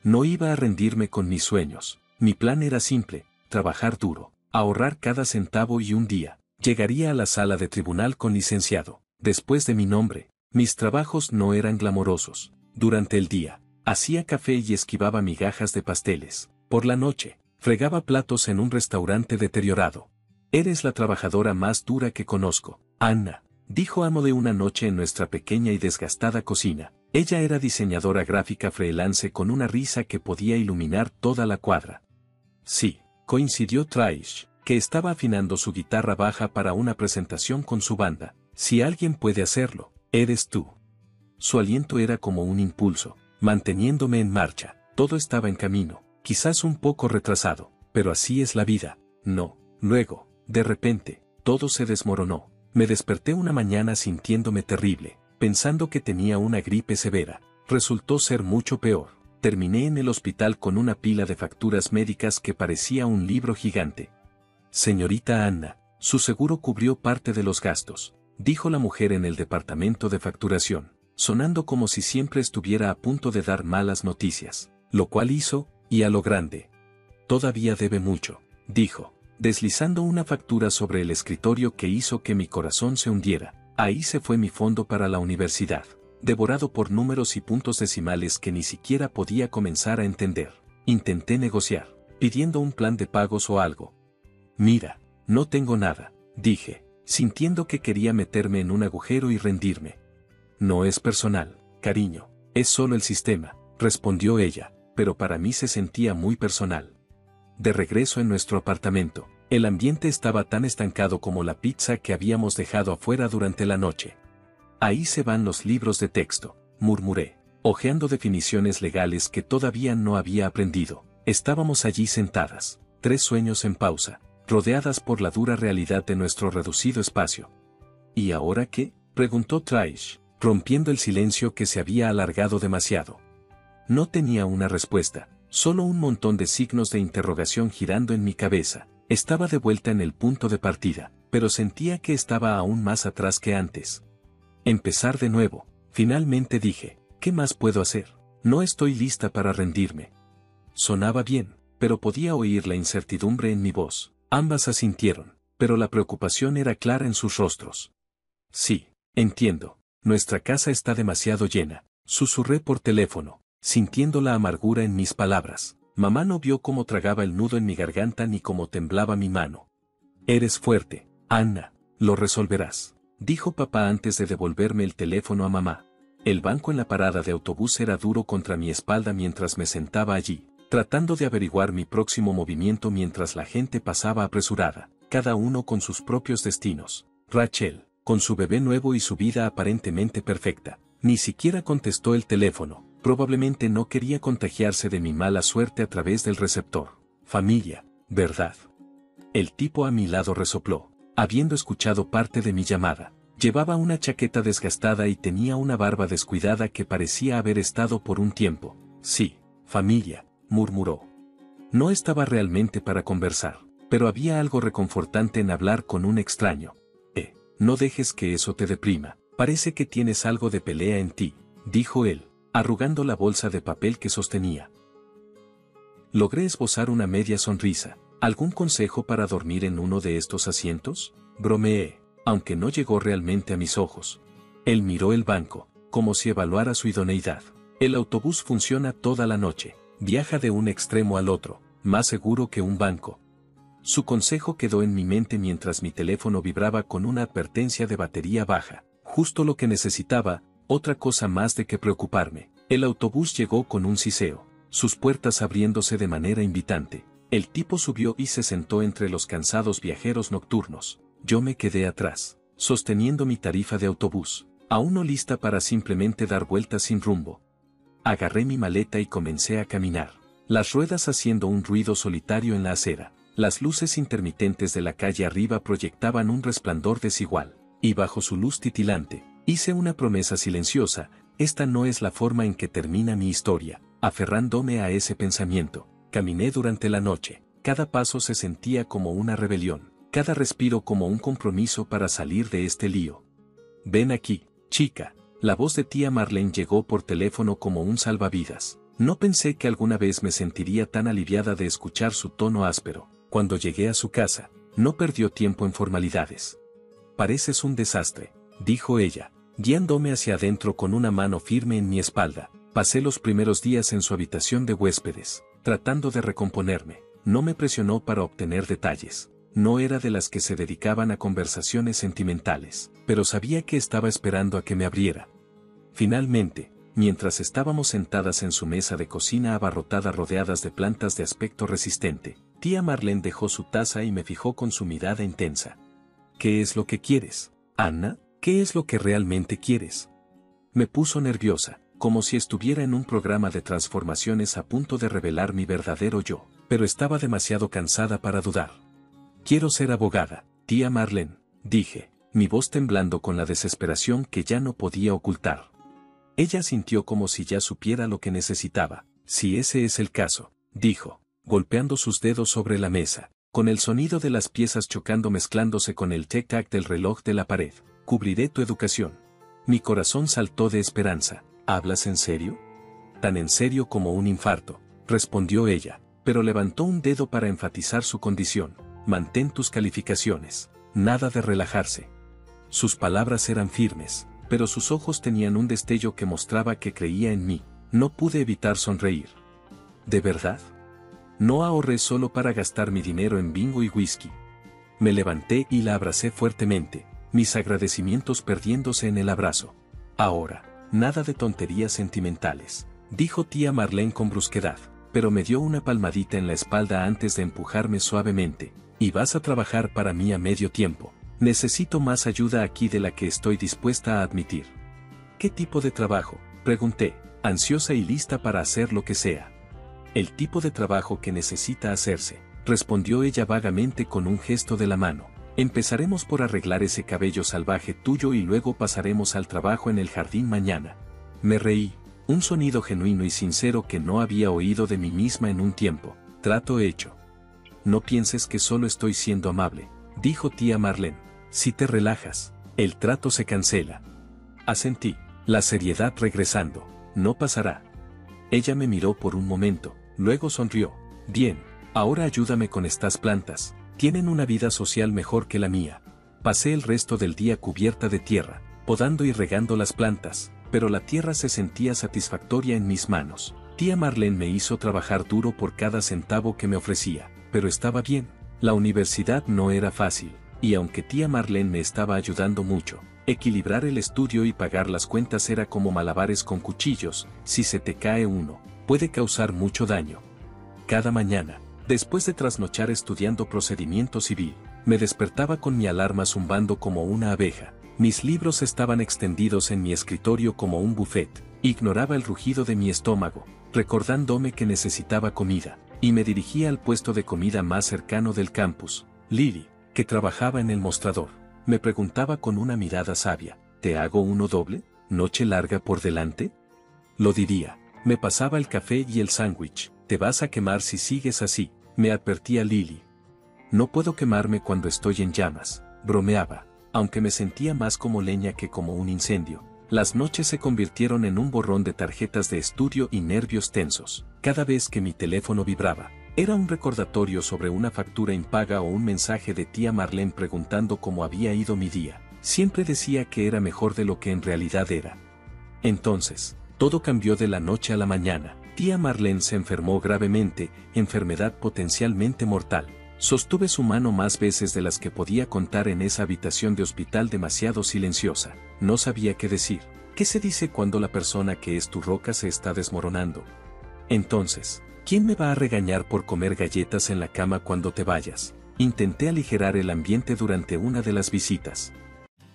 No iba a rendirme con mis sueños, mi plan era simple, trabajar duro, ahorrar cada centavo y un día, llegaría a la sala de tribunal con licenciado, después de mi nombre. Mis trabajos no eran glamorosos. Durante el día, hacía café y esquivaba migajas de pasteles. Por la noche, fregaba platos en un restaurante deteriorado. Eres la trabajadora más dura que conozco, Ana, dijo Amo de una noche en nuestra pequeña y desgastada cocina. Ella era diseñadora gráfica freelance con una risa que podía iluminar toda la cuadra. Sí, coincidió Trish, que estaba afinando su guitarra baja para una presentación con su banda. Si alguien puede hacerlo, eres tú. Su aliento era como un impulso, manteniéndome en marcha. Todo estaba en camino, quizás un poco retrasado, pero así es la vida. No, luego, de repente, todo se desmoronó. Me desperté una mañana sintiéndome terrible, pensando que tenía una gripe severa. Resultó ser mucho peor. Terminé en el hospital con una pila de facturas médicas que parecía un libro gigante. Señorita Anna, su seguro cubrió parte de los gastos, dijo la mujer en el departamento de facturación. sonando como si siempre estuviera a punto de dar malas noticias, lo cual hizo, y a lo grande. Todavía debe mucho, dijo, deslizando una factura sobre el escritorio que hizo que mi corazón se hundiera. Ahí se fue mi fondo para la universidad, devorado por números y puntos decimales que ni siquiera podía comenzar a entender. Intenté negociar, pidiendo un plan de pagos o algo. Mira, no tengo nada, dije, sintiendo que quería meterme en un agujero y rendirme. No es personal, cariño, es solo el sistema, respondió ella, pero para mí se sentía muy personal. De regreso en nuestro apartamento, el ambiente estaba tan estancado como la pizza que habíamos dejado afuera durante la noche. Ahí se van los libros de texto, murmuré, hojeando definiciones legales que todavía no había aprendido. Estábamos allí sentadas, 3 sueños en pausa, rodeadas por la dura realidad de nuestro reducido espacio. ¿Y ahora qué?, preguntó Trish, rompiendo el silencio que se había alargado demasiado. No tenía una respuesta, solo un montón de signos de interrogación girando en mi cabeza. Estaba de vuelta en el punto de partida, pero sentía que estaba aún más atrás que antes. Empezar de nuevo, finalmente dije, ¿qué más puedo hacer? No estoy lista para rendirme. Sonaba bien, pero podía oír la incertidumbre en mi voz. Ambas asintieron, pero la preocupación era clara en sus rostros. Sí, entiendo, nuestra casa está demasiado llena, susurré por teléfono, sintiendo la amargura en mis palabras. Mamá no vio cómo tragaba el nudo en mi garganta ni cómo temblaba mi mano. Eres fuerte, Anna, lo resolverás, dijo papá antes de devolverme el teléfono a mamá. El banco en la parada de autobús era duro contra mi espalda mientras me sentaba allí, tratando de averiguar mi próximo movimiento mientras la gente pasaba apresurada, cada uno con sus propios destinos. Rachel, con su bebé nuevo y su vida aparentemente perfecta, ni siquiera contestó el teléfono. Probablemente no quería contagiarse de mi mala suerte a través del receptor. Familia, ¿verdad? El tipo a mi lado resopló, habiendo escuchado parte de mi llamada. Llevaba una chaqueta desgastada y tenía una barba descuidada que parecía haber estado por un tiempo. Sí, familia, murmuró. No estaba realmente para conversar, pero había algo reconfortante en hablar con un extraño. No dejes que eso te deprima. Parece que tienes algo de pelea en ti, dijo él, arrugando la bolsa de papel que sostenía. Logré esbozar una media sonrisa. ¿Algún consejo para dormir en uno de estos asientos?, bromeé, aunque no llegó realmente a mis ojos. Él miró el banco, como si evaluara su idoneidad. El autobús funciona toda la noche, viaja de un extremo al otro, más seguro que un banco. Su consejo quedó en mi mente mientras mi teléfono vibraba con una advertencia de batería baja. Justo lo que necesitaba, otra cosa más de que preocuparme. El autobús llegó con un siseo, sus puertas abriéndose de manera invitante. El tipo subió y se sentó entre los cansados viajeros nocturnos. Yo me quedé atrás, sosteniendo mi tarifa de autobús, aún no lista para simplemente dar vueltas sin rumbo. Agarré mi maleta y comencé a caminar, las ruedas haciendo un ruido solitario en la acera. Las luces intermitentes de la calle arriba proyectaban un resplandor desigual, y bajo su luz titilante, hice una promesa silenciosa: esta no es la forma en que termina mi historia. Aferrándome a ese pensamiento, caminé durante la noche. Cada paso se sentía como una rebelión, cada respiro como un compromiso para salir de este lío. Ven aquí, chica. La voz de tía Marlene llegó por teléfono como un salvavidas. No pensé que alguna vez me sentiría tan aliviada de escuchar su tono áspero. Cuando llegué a su casa, no perdió tiempo en formalidades. Pareces un desastre, dijo ella, guiándome hacia adentro con una mano firme en mi espalda. Pasé los primeros días en su habitación de huéspedes, tratando de recomponerme. No me presionó para obtener detalles. No era de las que se dedicaban a conversaciones sentimentales, pero sabía que estaba esperando a que me abriera. Finalmente, mientras estábamos sentadas en su mesa de cocina abarrotada rodeadas de plantas de aspecto resistente, tía Marlene dejó su taza y me fijó con su mirada intensa. ¿Qué es lo que quieres, Anna? ¿Qué es lo que realmente quieres? Me puso nerviosa, como si estuviera en un programa de transformaciones a punto de revelar mi verdadero yo, pero estaba demasiado cansada para dudar. Quiero ser abogada, tía Marlene, dije, mi voz temblando con la desesperación que ya no podía ocultar. Ella sintió como si ya supiera lo que necesitaba. Si ese es el caso, dijo, golpeando sus dedos sobre la mesa, con el sonido de las piezas chocando mezclándose con el tic-tac del reloj de la pared. Cubriré tu educación. Mi corazón saltó de esperanza. ¿Hablas en serio? Tan en serio como un infarto, respondió ella, pero levantó un dedo para enfatizar su condición. Mantén tus calificaciones. Nada de relajarse. Sus palabras eran firmes, pero sus ojos tenían un destello que mostraba que creía en mí. No pude evitar sonreír. ¿De verdad? No ahorré solo para gastar mi dinero en bingo y whisky. Me levanté y la abracé fuertemente, mis agradecimientos perdiéndose en el abrazo. Ahora, nada de tonterías sentimentales, dijo tía Marlene con brusquedad, pero me dio una palmadita en la espalda antes de empujarme suavemente. Y vas a trabajar para mí a medio tiempo. Necesito más ayuda aquí de la que estoy dispuesta a admitir. ¿Qué tipo de trabajo?, pregunté, ansiosa y lista para hacer lo que sea. El tipo de trabajo que necesita hacerse, respondió ella vagamente con un gesto de la mano. Empezaremos por arreglar ese cabello salvaje tuyo y luego pasaremos al trabajo en el jardín mañana. Me reí, un sonido genuino y sincero que no había oído de mí misma en un tiempo. Trato hecho. No pienses que solo estoy siendo amable, dijo tía Marlene. Si te relajas, el trato se cancela. Asentí, la seriedad regresando. No pasará. Ella me miró por un momento, luego sonrió. Bien, ahora ayúdame con estas plantas. Tienen una vida social mejor que la mía. Pasé el resto del día cubierta de tierra, podando y regando las plantas, pero la tierra se sentía satisfactoria en mis manos. Tía Marlene me hizo trabajar duro por cada centavo que me ofrecía, pero estaba bien. La universidad no era fácil, y aunque tía Marlene me estaba ayudando mucho, equilibrar el estudio y pagar las cuentas era como malabares con cuchillos. Si se te cae uno, puede causar mucho daño. Cada mañana, después de trasnochar estudiando procedimiento civil, me despertaba con mi alarma zumbando como una abeja. Mis libros estaban extendidos en mi escritorio como un buffet. Ignoraba el rugido de mi estómago, recordándome que necesitaba comida, y me dirigía al puesto de comida más cercano del campus. Lily, que trabajaba en el mostrador, me preguntaba con una mirada sabia, ¿te hago uno doble? ¿Noche larga por delante? Lo diría. Me pasaba el café y el sándwich. Te vas a quemar si sigues así, me advertía Lily. No puedo quemarme cuando estoy en llamas, bromeaba, aunque me sentía más como leña que como un incendio. Las noches se convirtieron en un borrón de tarjetas de estudio y nervios tensos. Cada vez que mi teléfono vibraba, era un recordatorio sobre una factura impaga o un mensaje de tía Marlene preguntando cómo había ido mi día. Siempre decía que era mejor de lo que en realidad era. Entonces, todo cambió de la noche a la mañana. Tía Marlene se enfermó gravemente, enfermedad potencialmente mortal. Sostuve su mano más veces de las que podía contar en esa habitación de hospital demasiado silenciosa. No sabía qué decir. ¿Qué se dice cuando la persona que es tu roca se está desmoronando? Entonces, ¿quién me va a regañar por comer galletas en la cama cuando te vayas? Intenté aligerar el ambiente durante una de las visitas.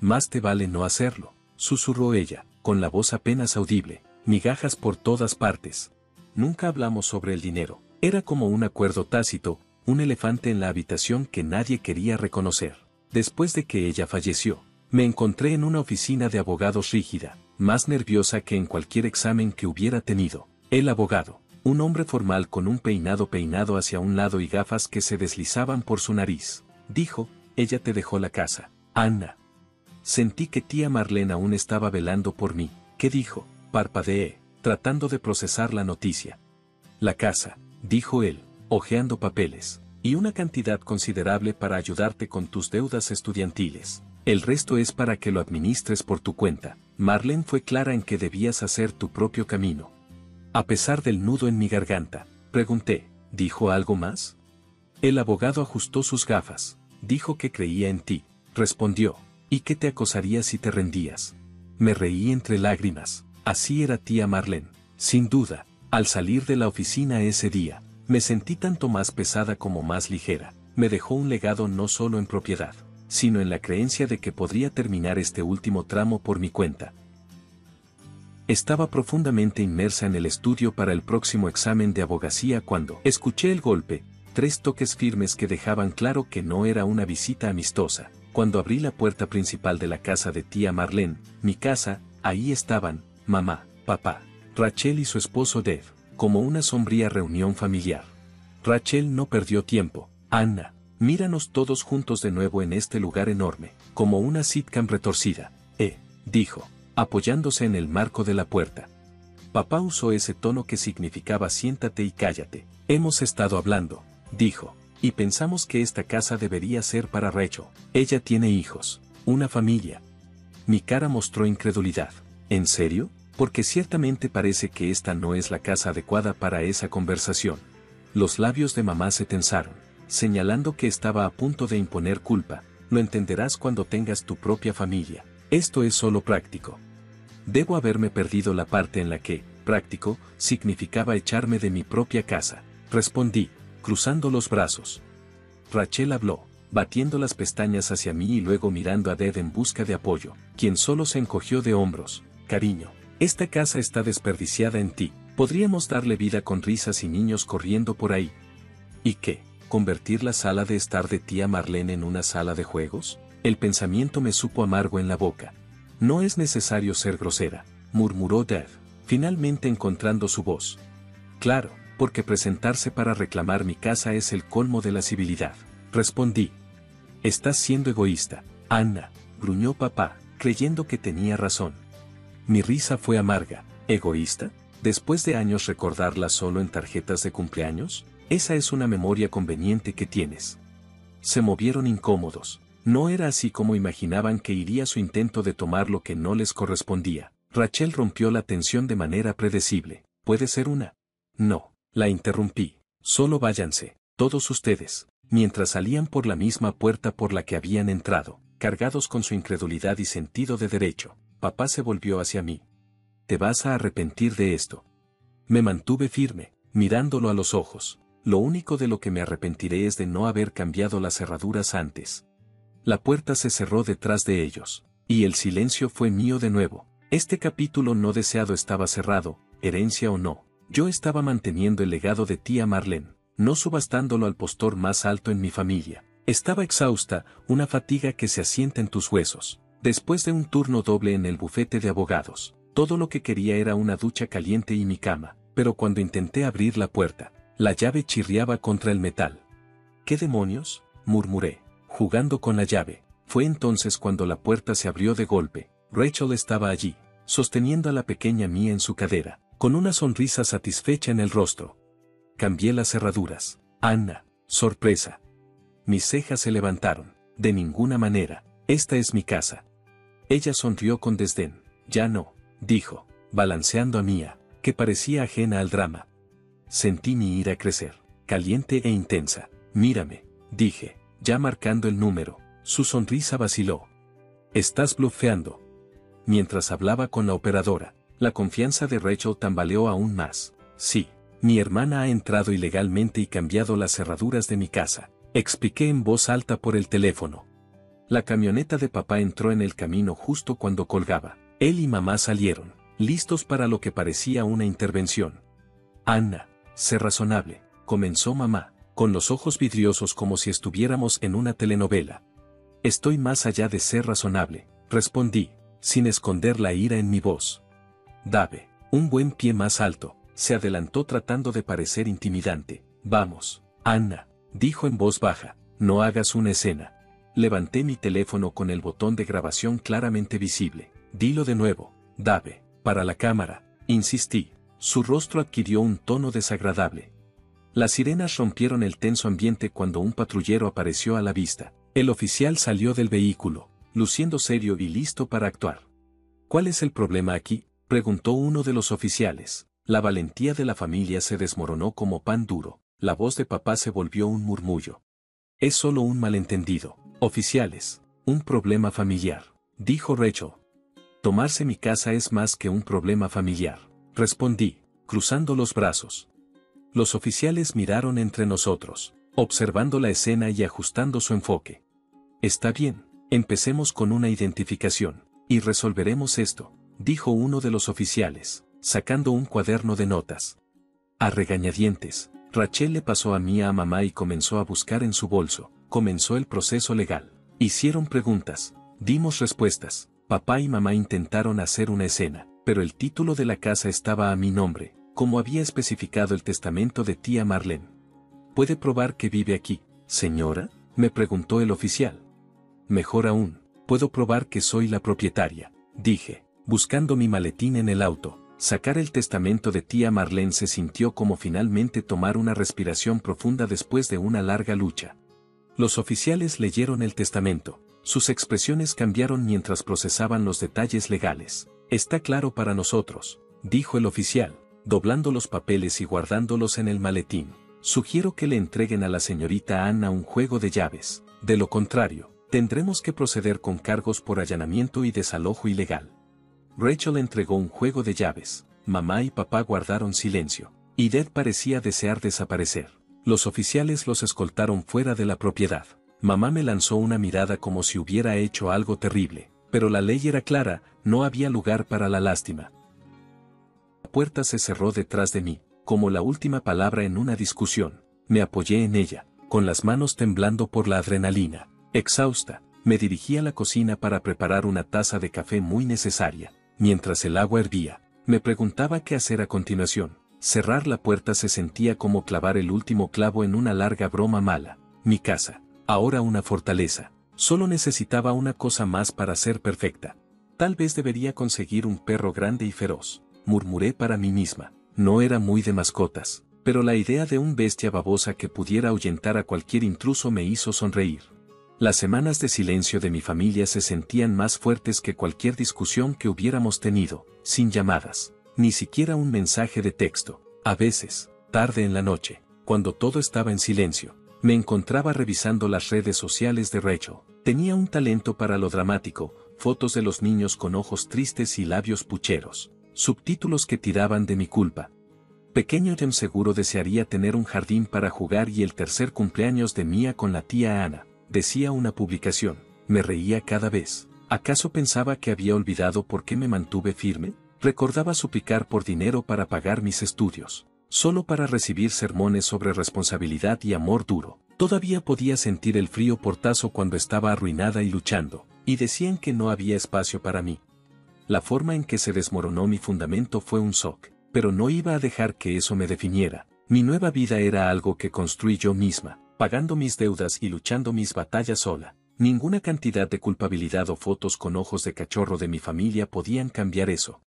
Más te vale no hacerlo, susurró ella, con la voz apenas audible. Migajas por todas partes. Nunca hablamos sobre el dinero. Era como un acuerdo tácito, un elefante en la habitación que nadie quería reconocer. Después de que ella falleció, me encontré en una oficina de abogados rígida, más nerviosa que en cualquier examen que hubiera tenido. El abogado, un hombre formal con un peinado hacia un lado y gafas que se deslizaban por su nariz, dijo, ella te dejó la casa, Anna. Sentí que tía Marlene aún estaba velando por mí. ¿Qué dijo? Parpadeé, tratando de procesar la noticia. La casa, dijo él, hojeando papeles, y una cantidad considerable para ayudarte con tus deudas estudiantiles. El resto es para que lo administres por tu cuenta. Marlene fue clara en que debías hacer tu propio camino. A pesar del nudo en mi garganta, pregunté, ¿dijo algo más? El abogado ajustó sus gafas, dijo que creía en ti, respondió, y que te acosaría si te rendías. Me reí entre lágrimas. Así era tía Marlene. Sin duda, al salir de la oficina ese día, me sentí tanto más pesada como más ligera. Me dejó un legado no solo en propiedad, sino en la creencia de que podría terminar este último tramo por mi cuenta. Estaba profundamente inmersa en el estudio para el próximo examen de abogacía cuando escuché el golpe, 3 toques firmes que dejaban claro que no era una visita amistosa. Cuando abrí la puerta principal de la casa de tía Marlene, mi casa, ahí estaban, mamá, papá, Rachel y su esposo Dave, como una sombría reunión familiar. Rachel no perdió tiempo. Anna, míranos todos juntos de nuevo en este lugar enorme, como una sitcom retorcida, dijo. apoyándose en el marco de la puerta. Papá usó ese tono que significaba siéntate y cállate. Hemos estado hablando, dijo, y pensamos que esta casa debería ser para Rachel. Ella tiene hijos, una familia. Mi cara mostró incredulidad. ¿En serio? Porque ciertamente parece que esta no es la casa adecuada para esa conversación. Los labios de mamá se tensaron, señalando que estaba a punto de imponer culpa. Lo entenderás cuando tengas tu propia familia. Esto es solo práctico. Debo haberme perdido la parte en la que, práctico, significaba echarme de mi propia casa. Respondí, cruzando los brazos. Rachel habló, batiendo las pestañas hacia mí y luego mirando a Ded en busca de apoyo, quien solo se encogió de hombros. Cariño, esta casa está desperdiciada en ti. Podríamos darle vida con risas y niños corriendo por ahí. ¿Y qué? ¿Convertir la sala de estar de tía Marlene en una sala de juegos? El pensamiento me supo amargo en la boca. No es necesario ser grosera, murmuró Dad, finalmente encontrando su voz. Claro, porque presentarse para reclamar mi casa es el colmo de la civilidad. Respondí. Estás siendo egoísta, Anna, gruñó papá, creyendo que tenía razón. Mi risa fue amarga. ¿Egoísta? ¿Después de años recordarla solo en tarjetas de cumpleaños? Esa es una memoria conveniente que tienes. Se movieron incómodos. No era así como imaginaban que iría su intento de tomar lo que no les correspondía. Rachel rompió la tensión de manera predecible. ¿Puede ser una? No, la interrumpí. Solo váyanse, todos ustedes. Mientras salían por la misma puerta por la que habían entrado, cargados con su incredulidad y sentido de derecho, papá se volvió hacia mí. Te vas a arrepentir de esto. Me mantuve firme, mirándolo a los ojos. Lo único de lo que me arrepentiré es de no haber cambiado las cerraduras antes. La puerta se cerró detrás de ellos, y el silencio fue mío de nuevo. Este capítulo no deseado estaba cerrado, herencia o no. Yo estaba manteniendo el legado de tía Marlene, no subastándolo al postor más alto en mi familia. Estaba exhausta, una fatiga que se asienta en tus huesos. Después de un turno doble en el bufete de abogados, todo lo que quería era una ducha caliente y mi cama, pero cuando intenté abrir la puerta, la llave chirriaba contra el metal. ¿Qué demonios?, murmuré, jugando con la llave. Fue entonces cuando la puerta se abrió de golpe. Rachel estaba allí, sosteniendo a la pequeña Mía en su cadera, con una sonrisa satisfecha en el rostro. Cambié las cerraduras. Anna, sorpresa. Mis cejas se levantaron. De ninguna manera, esta es mi casa. Ella sonrió con desdén. Ya no, dijo, balanceando a Mía, que parecía ajena al drama. Sentí mi ira crecer, caliente e intensa. Mírame, dije, ya marcando el número. Su sonrisa vaciló. Estás blufeando. Mientras hablaba con la operadora, la confianza de Rachel tambaleó aún más. Sí, mi hermana ha entrado ilegalmente y cambiado las cerraduras de mi casa, expliqué en voz alta por el teléfono. La camioneta de papá entró en el camino justo cuando colgaba. Él y mamá salieron, listos para lo que parecía una intervención. Anna, sé razonable, comenzó mamá, con los ojos vidriosos como si estuviéramos en una telenovela. Estoy más allá de ser razonable, respondí, sin esconder la ira en mi voz. Dave, un buen pie más alto, se adelantó tratando de parecer intimidante. Vamos, Anna, dijo en voz baja, no hagas una escena. Levanté mi teléfono con el botón de grabación claramente visible. Dilo de nuevo, Dave, para la cámara, insistí. Su rostro adquirió un tono desagradable. Las sirenas rompieron el tenso ambiente cuando un patrullero apareció a la vista. El oficial salió del vehículo, luciendo serio y listo para actuar. ¿Cuál es el problema aquí?, preguntó uno de los oficiales. La valentía de la familia se desmoronó como pan duro. La voz de papá se volvió un murmullo. Es solo un malentendido, oficiales, un problema familiar, dijo Rachel. Tomarse mi casa es más que un problema familiar, respondí, cruzando los brazos. Los oficiales miraron entre nosotros, observando la escena y ajustando su enfoque. Está bien, empecemos con una identificación, y resolveremos esto, dijo uno de los oficiales, sacando un cuaderno de notas. A regañadientes, Rachel le pasó a Mía a mamá y comenzó a buscar en su bolso. Comenzó el proceso legal. Hicieron preguntas, dimos respuestas. Papá y mamá intentaron hacer una escena, pero el título de la casa estaba a mi nombre, como había especificado el testamento de tía Marlene. ¿Puede probar que vive aquí, señora?, me preguntó el oficial. Mejor aún, puedo probar que soy la propietaria, dije. buscando mi maletín en el auto. Sacar el testamento de tía Marlene se sintió como finalmente tomar una respiración profunda después de una larga lucha. Los oficiales leyeron el testamento. Sus expresiones cambiaron mientras procesaban los detalles legales. Está claro para nosotros, dijo el oficial, doblando los papeles y guardándolos en el maletín. Sugiero que le entreguen a la señorita Anna un juego de llaves. De lo contrario, tendremos que proceder con cargos por allanamiento y desalojo ilegal. Rachel entregó un juego de llaves. Mamá y papá guardaron silencio. Y Ed parecía desear desaparecer. Los oficiales los escoltaron fuera de la propiedad. Mamá me lanzó una mirada como si hubiera hecho algo terrible, pero la ley era clara, no había lugar para la lástima. La puerta se cerró detrás de mí, como la última palabra en una discusión. Me apoyé en ella, con las manos temblando por la adrenalina. Exhausta, me dirigí a la cocina para preparar una taza de café muy necesaria. Mientras el agua hervía, me preguntaba qué hacer a continuación. Cerrar la puerta se sentía como clavar el último clavo en una larga broma mala. Mi casa, ahora una fortaleza, solo necesitaba una cosa más para ser perfecta. Tal vez debería conseguir un perro grande y feroz, murmuré para mí misma. No era muy de mascotas, pero la idea de un bestia babosa que pudiera ahuyentar a cualquier intruso me hizo sonreír. Las semanas de silencio de mi familia se sentían más fuertes que cualquier discusión que hubiéramos tenido, sin llamadas, ni siquiera un mensaje de texto. A veces, tarde en la noche, cuando todo estaba en silencio, me encontraba revisando las redes sociales de Rachel. Tenía un talento para lo dramático, fotos de los niños con ojos tristes y labios pucheros, subtítulos que tiraban de mi culpa. Pequeño Jem seguro desearía tener un jardín para jugar y el tercer cumpleaños de Mia con la tía Ana, decía una publicación. Me reía cada vez. ¿Acaso pensaba que había olvidado por qué me mantuve firme? Recordaba suplicar por dinero para pagar mis estudios, solo para recibir sermones sobre responsabilidad y amor duro. Todavía podía sentir el frío portazo cuando estaba arruinada y luchando, y decían que no había espacio para mí. La forma en que se desmoronó mi fundamento fue un shock, pero no iba a dejar que eso me definiera. Mi nueva vida era algo que construí yo misma, pagando mis deudas y luchando mis batallas sola. Ninguna cantidad de culpabilidad o fotos con ojos de cachorro de mi familia podían cambiar eso.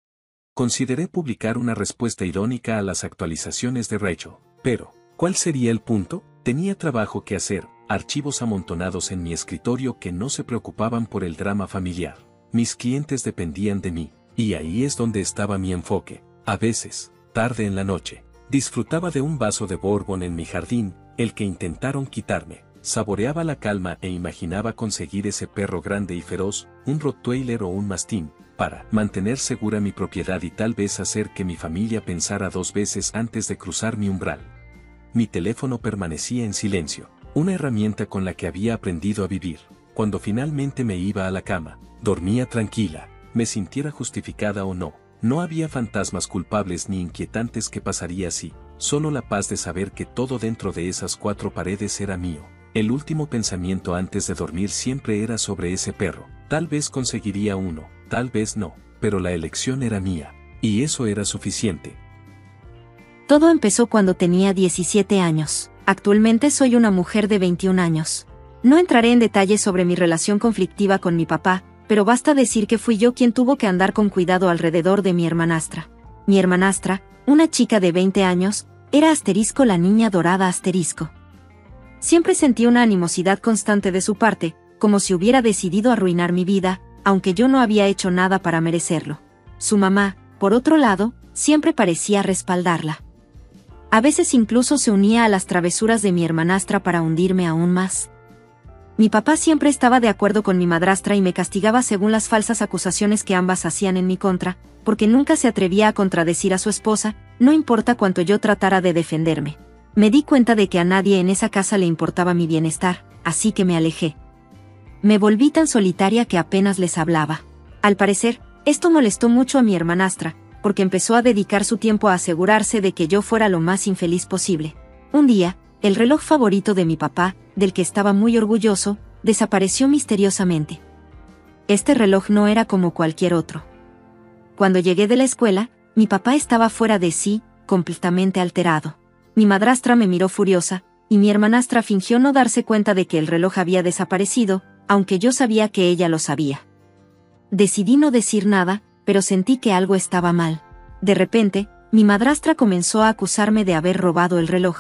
Consideré publicar una respuesta irónica a las actualizaciones de Rachel, pero, ¿cuál sería el punto? Tenía trabajo que hacer, archivos amontonados en mi escritorio que no se preocupaban por el drama familiar. Mis clientes dependían de mí, y ahí es donde estaba mi enfoque. A veces, tarde en la noche, disfrutaba de un vaso de bourbon en mi jardín, el que intentaron quitarme. Saboreaba la calma e imaginaba conseguir ese perro grande y feroz, un rottweiler o un mastín, para mantener segura mi propiedad y tal vez hacer que mi familia pensara dos veces antes de cruzar mi umbral. Mi teléfono permanecía en silencio, una herramienta con la que había aprendido a vivir. Cuando finalmente me iba a la cama, dormía tranquila, me sintiera justificada o no. No había fantasmas culpables ni inquietantes que pasaría así, solo la paz de saber que todo dentro de esas cuatro paredes era mío. El último pensamiento antes de dormir siempre era sobre ese perro. Tal vez conseguiría uno, tal vez no, pero la elección era mía, y eso era suficiente. Todo empezó cuando tenía 17 años. Actualmente soy una mujer de 21 años. No entraré en detalles sobre mi relación conflictiva con mi papá, pero basta decir que fui yo quien tuvo que andar con cuidado alrededor de mi hermanastra. Mi hermanastra, una chica de 20 años, era la niña dorada . Siempre sentí una animosidad constante de su parte, como si hubiera decidido arruinar mi vida, aunque yo no había hecho nada para merecerlo. Su mamá, por otro lado, siempre parecía respaldarla. A veces incluso se unía a las travesuras de mi hermanastra para hundirme aún más. Mi papá siempre estaba de acuerdo con mi madrastra y me castigaba según las falsas acusaciones que ambas hacían en mi contra, porque nunca se atrevía a contradecir a su esposa, no importa cuánto yo tratara de defenderme. Me di cuenta de que a nadie en esa casa le importaba mi bienestar, así que me alejé. Me volví tan solitaria que apenas les hablaba. Al parecer, esto molestó mucho a mi hermanastra, porque empezó a dedicar su tiempo a asegurarse de que yo fuera lo más infeliz posible. Un día, el reloj favorito de mi papá, del que estaba muy orgulloso, desapareció misteriosamente. Este reloj no era como cualquier otro. Cuando llegué de la escuela, mi papá estaba fuera de sí, completamente alterado. Mi madrastra me miró furiosa, y mi hermanastra fingió no darse cuenta de que el reloj había desaparecido, aunque yo sabía que ella lo sabía. Decidí no decir nada, pero sentí que algo estaba mal. De repente, mi madrastra comenzó a acusarme de haber robado el reloj.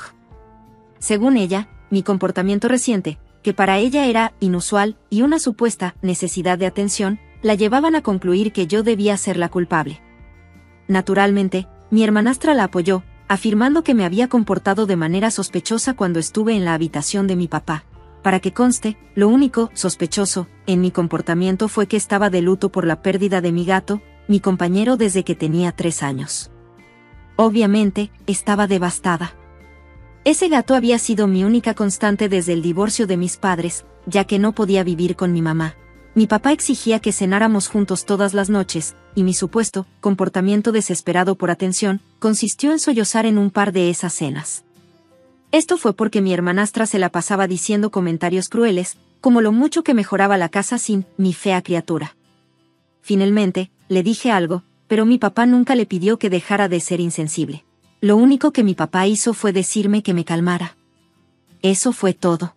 Según ella, mi comportamiento reciente, que para ella era inusual y una supuesta necesidad de atención, la llevaban a concluir que yo debía ser la culpable. Naturalmente, mi hermanastra la apoyó, afirmando que me había comportado de manera sospechosa cuando estuve en la habitación de mi papá. Para que conste, lo único sospechoso en mi comportamiento fue que estaba de luto por la pérdida de mi gato, mi compañero desde que tenía 3 años. Obviamente, estaba devastada. Ese gato había sido mi única constante desde el divorcio de mis padres, ya que no podía vivir con mi mamá. Mi papá exigía que cenáramos juntos todas las noches, y mi supuesto comportamiento desesperado por atención consistió en sollozar en un par de esas cenas. Esto fue porque mi hermanastra se la pasaba diciendo comentarios crueles, como lo mucho que mejoraba la casa sin mi fea criatura. Finalmente, le dije algo, pero mi papá nunca le pidió que dejara de ser insensible. Lo único que mi papá hizo fue decirme que me calmara. Eso fue todo.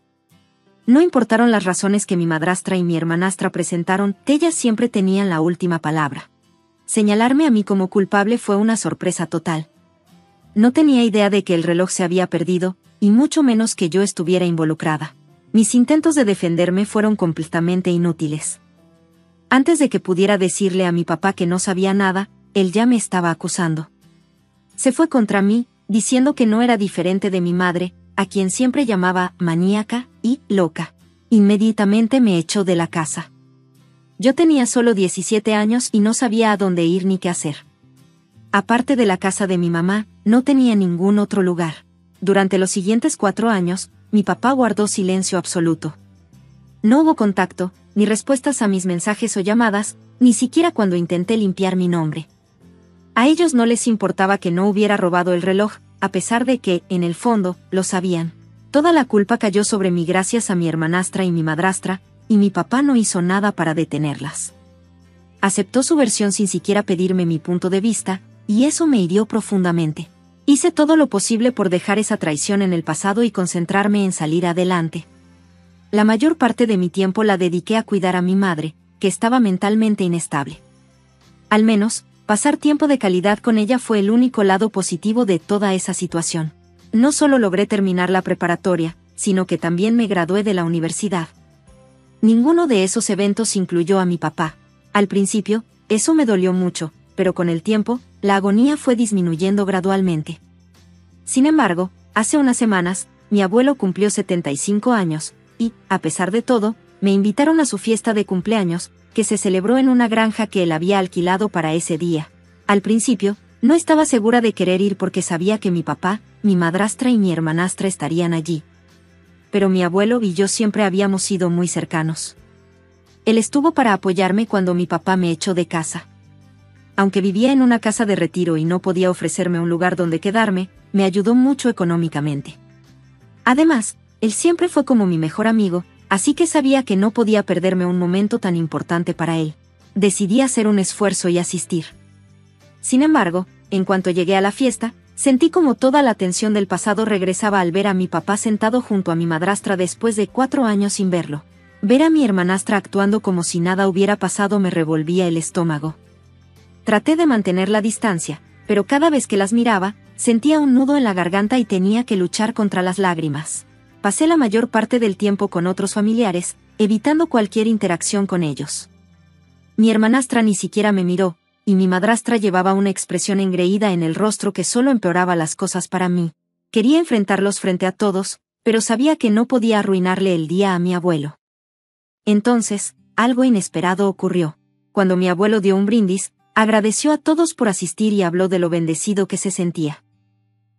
No importaron las razones que mi madrastra y mi hermanastra presentaron, ellas siempre tenían la última palabra. Señalarme a mí como culpable fue una sorpresa total. No tenía idea de que el reloj se había perdido, y mucho menos que yo estuviera involucrada. Mis intentos de defenderme fueron completamente inútiles. Antes de que pudiera decirle a mi papá que no sabía nada, él ya me estaba acusando. Se fue contra mí, diciendo que no era diferente de mi madre, a quien siempre llamaba maníaca y loca. Inmediatamente me echó de la casa. Yo tenía solo 17 años y no sabía a dónde ir ni qué hacer. Aparte de la casa de mi mamá, no tenía ningún otro lugar. Durante los siguientes 4 años, mi papá guardó silencio absoluto. No hubo contacto, ni respuestas a mis mensajes o llamadas, ni siquiera cuando intenté limpiar mi nombre. A ellos no les importaba que no hubiera robado el reloj, a pesar de que, en el fondo, lo sabían. Toda la culpa cayó sobre mí gracias a mi hermanastra y mi madrastra, y mi papá no hizo nada para detenerlas. Aceptó su versión sin siquiera pedirme mi punto de vista, y eso me hirió profundamente. Hice todo lo posible por dejar esa traición en el pasado y concentrarme en salir adelante. La mayor parte de mi tiempo la dediqué a cuidar a mi madre, que estaba mentalmente inestable. Al menos, pasar tiempo de calidad con ella fue el único lado positivo de toda esa situación. No solo logré terminar la preparatoria, sino que también me gradué de la universidad. Ninguno de esos eventos incluyó a mi papá. Al principio, eso me dolió mucho, pero con el tiempo, la agonía fue disminuyendo gradualmente. Sin embargo, hace unas semanas, mi abuelo cumplió 75 años, y, a pesar de todo, me invitaron a su fiesta de cumpleaños, que se celebró en una granja que él había alquilado para ese día. Al principio, no estaba segura de querer ir porque sabía que mi papá, mi madrastra y mi hermanastra estarían allí. Pero mi abuelo y yo siempre habíamos sido muy cercanos. Él estuvo para apoyarme cuando mi papá me echó de casa. Aunque vivía en una casa de retiro y no podía ofrecerme un lugar donde quedarme, me ayudó mucho económicamente. Además, él siempre fue como mi mejor amigo, así que sabía que no podía perderme un momento tan importante para él. Decidí hacer un esfuerzo y asistir. Sin embargo, en cuanto llegué a la fiesta, sentí como toda la tensión del pasado regresaba al ver a mi papá sentado junto a mi madrastra después de 4 años sin verlo. Ver a mi hermanastra actuando como si nada hubiera pasado me revolvía el estómago. Traté de mantener la distancia, pero cada vez que las miraba, sentía un nudo en la garganta y tenía que luchar contra las lágrimas. Pasé la mayor parte del tiempo con otros familiares, evitando cualquier interacción con ellos. Mi hermanastra ni siquiera me miró, y mi madrastra llevaba una expresión engreída en el rostro que solo empeoraba las cosas para mí. Quería enfrentarlos frente a todos, pero sabía que no podía arruinarle el día a mi abuelo. Entonces, algo inesperado ocurrió. Cuando mi abuelo dio un brindis, agradeció a todos por asistir y habló de lo bendecido que se sentía.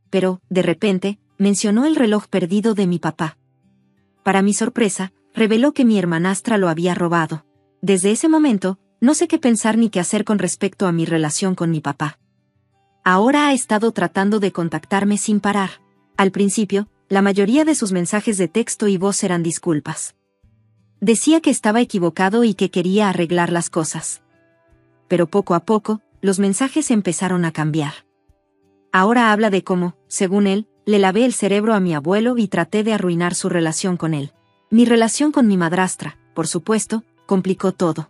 Pero, de repente, mencionó el reloj perdido de mi papá. Para mi sorpresa, reveló que mi hermanastra lo había robado. Desde ese momento, no sé qué pensar ni qué hacer con respecto a mi relación con mi papá. Ahora ha estado tratando de contactarme sin parar. Al principio, la mayoría de sus mensajes de texto y voz eran disculpas. Decía que estaba equivocado y que quería arreglar las cosas. Pero poco a poco, los mensajes empezaron a cambiar. Ahora habla de cómo, según él, le lavé el cerebro a mi abuelo y traté de arruinar su relación con él. Mi relación con mi madrastra, por supuesto, complicó todo.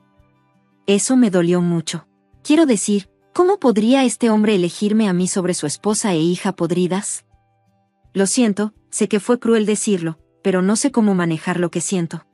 Eso me dolió mucho. Quiero decir, ¿cómo podría este hombre elegirme a mí sobre su esposa e hija podridas? Lo siento, sé que fue cruel decirlo, pero no sé cómo manejar lo que siento.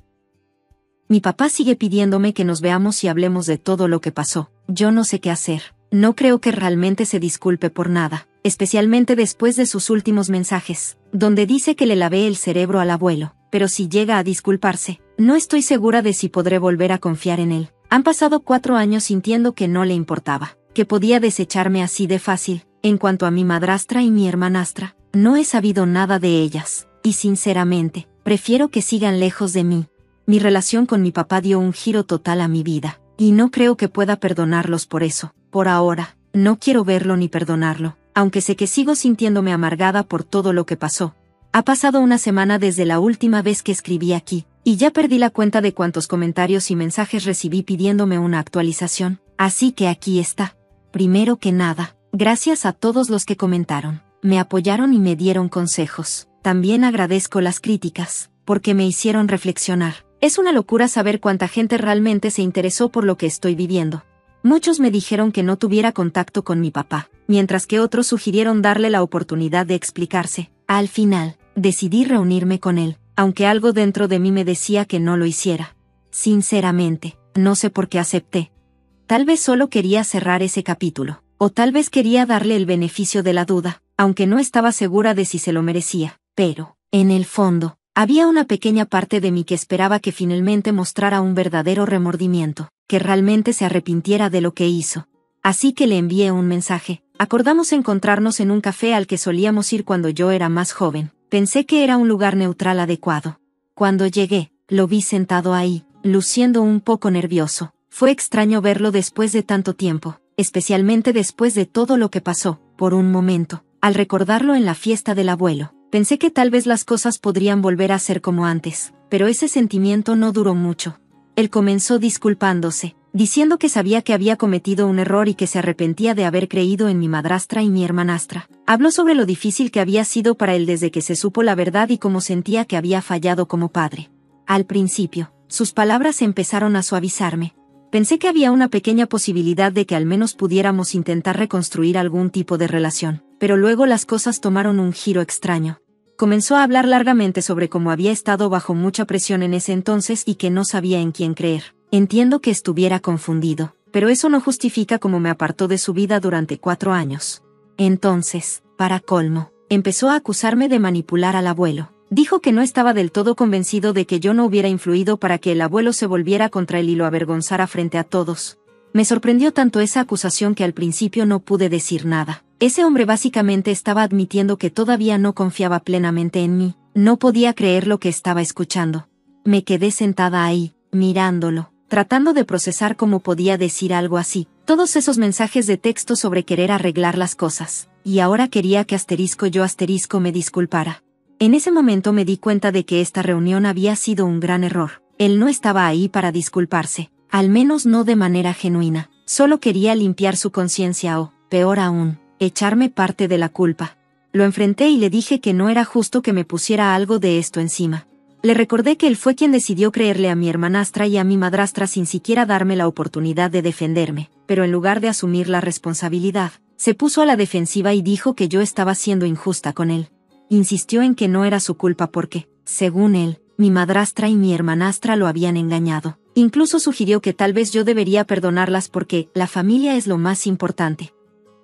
Mi papá sigue pidiéndome que nos veamos y hablemos de todo lo que pasó. Yo no sé qué hacer. No creo que realmente se disculpe por nada, especialmente después de sus últimos mensajes, donde dice que le lavé el cerebro al abuelo, pero si llega a disculparse, no estoy segura de si podré volver a confiar en él. Han pasado 4 años sintiendo que no le importaba, que podía desecharme así de fácil. En cuanto a mi madrastra y mi hermanastra, no he sabido nada de ellas, y sinceramente, prefiero que sigan lejos de mí. Mi relación con mi papá dio un giro total a mi vida, y no creo que pueda perdonarlos por eso. Por ahora, no quiero verlo ni perdonarlo, aunque sé que sigo sintiéndome amargada por todo lo que pasó. Ha pasado una semana desde la última vez que escribí aquí, y ya perdí la cuenta de cuántos comentarios y mensajes recibí pidiéndome una actualización, así que aquí está. Primero que nada, gracias a todos los que comentaron, me apoyaron y me dieron consejos. También agradezco las críticas, porque me hicieron reflexionar. Es una locura saber cuánta gente realmente se interesó por lo que estoy viviendo. Muchos me dijeron que no tuviera contacto con mi papá, mientras que otros sugirieron darle la oportunidad de explicarse. Al final, decidí reunirme con él, aunque algo dentro de mí me decía que no lo hiciera. Sinceramente, no sé por qué acepté. Tal vez solo quería cerrar ese capítulo, o tal vez quería darle el beneficio de la duda, aunque no estaba segura de si se lo merecía. Pero, en el fondo, había una pequeña parte de mí que esperaba que finalmente mostrara un verdadero remordimiento, que realmente se arrepintiera de lo que hizo. Así que le envié un mensaje. Acordamos encontrarnos en un café al que solíamos ir cuando yo era más joven. Pensé que era un lugar neutral adecuado. Cuando llegué, lo vi sentado ahí, luciendo un poco nervioso. Fue extraño verlo después de tanto tiempo, especialmente después de todo lo que pasó. Por un momento, al recordarlo en la fiesta del abuelo, pensé que tal vez las cosas podrían volver a ser como antes, pero ese sentimiento no duró mucho. Él comenzó disculpándose, diciendo que sabía que había cometido un error y que se arrepentía de haber creído en mi madrastra y mi hermanastra. Habló sobre lo difícil que había sido para él desde que se supo la verdad y cómo sentía que había fallado como padre. Al principio, sus palabras empezaron a suavizarme. Pensé que había una pequeña posibilidad de que al menos pudiéramos intentar reconstruir algún tipo de relación, pero luego las cosas tomaron un giro extraño. Comenzó a hablar largamente sobre cómo había estado bajo mucha presión en ese entonces y que no sabía en quién creer. Entiendo que estuviera confundido, pero eso no justifica cómo me apartó de su vida durante 4 años. Entonces, para colmo, empezó a acusarme de manipular al abuelo. Dijo que no estaba del todo convencido de que yo no hubiera influido para que el abuelo se volviera contra él y lo avergonzara frente a todos. Me sorprendió tanto esa acusación que al principio no pude decir nada. Ese hombre básicamente estaba admitiendo que todavía no confiaba plenamente en mí. No podía creer lo que estaba escuchando. Me quedé sentada ahí, mirándolo, tratando de procesar cómo podía decir algo así. Todos esos mensajes de texto sobre querer arreglar las cosas. Y ahora quería que yo me disculpara. En ese momento me di cuenta de que esta reunión había sido un gran error. Él no estaba ahí para disculparse. Al menos no de manera genuina. Solo quería limpiar su conciencia o, peor aún, echarme parte de la culpa. Lo enfrenté y le dije que no era justo que me pusiera algo de esto encima. Le recordé que él fue quien decidió creerle a mi hermanastra y a mi madrastra sin siquiera darme la oportunidad de defenderme, pero en lugar de asumir la responsabilidad, se puso a la defensiva y dijo que yo estaba siendo injusta con él. Insistió en que no era su culpa porque, según él, mi madrastra y mi hermanastra lo habían engañado. Incluso sugirió que tal vez yo debería perdonarlas porque la familia es lo más importante.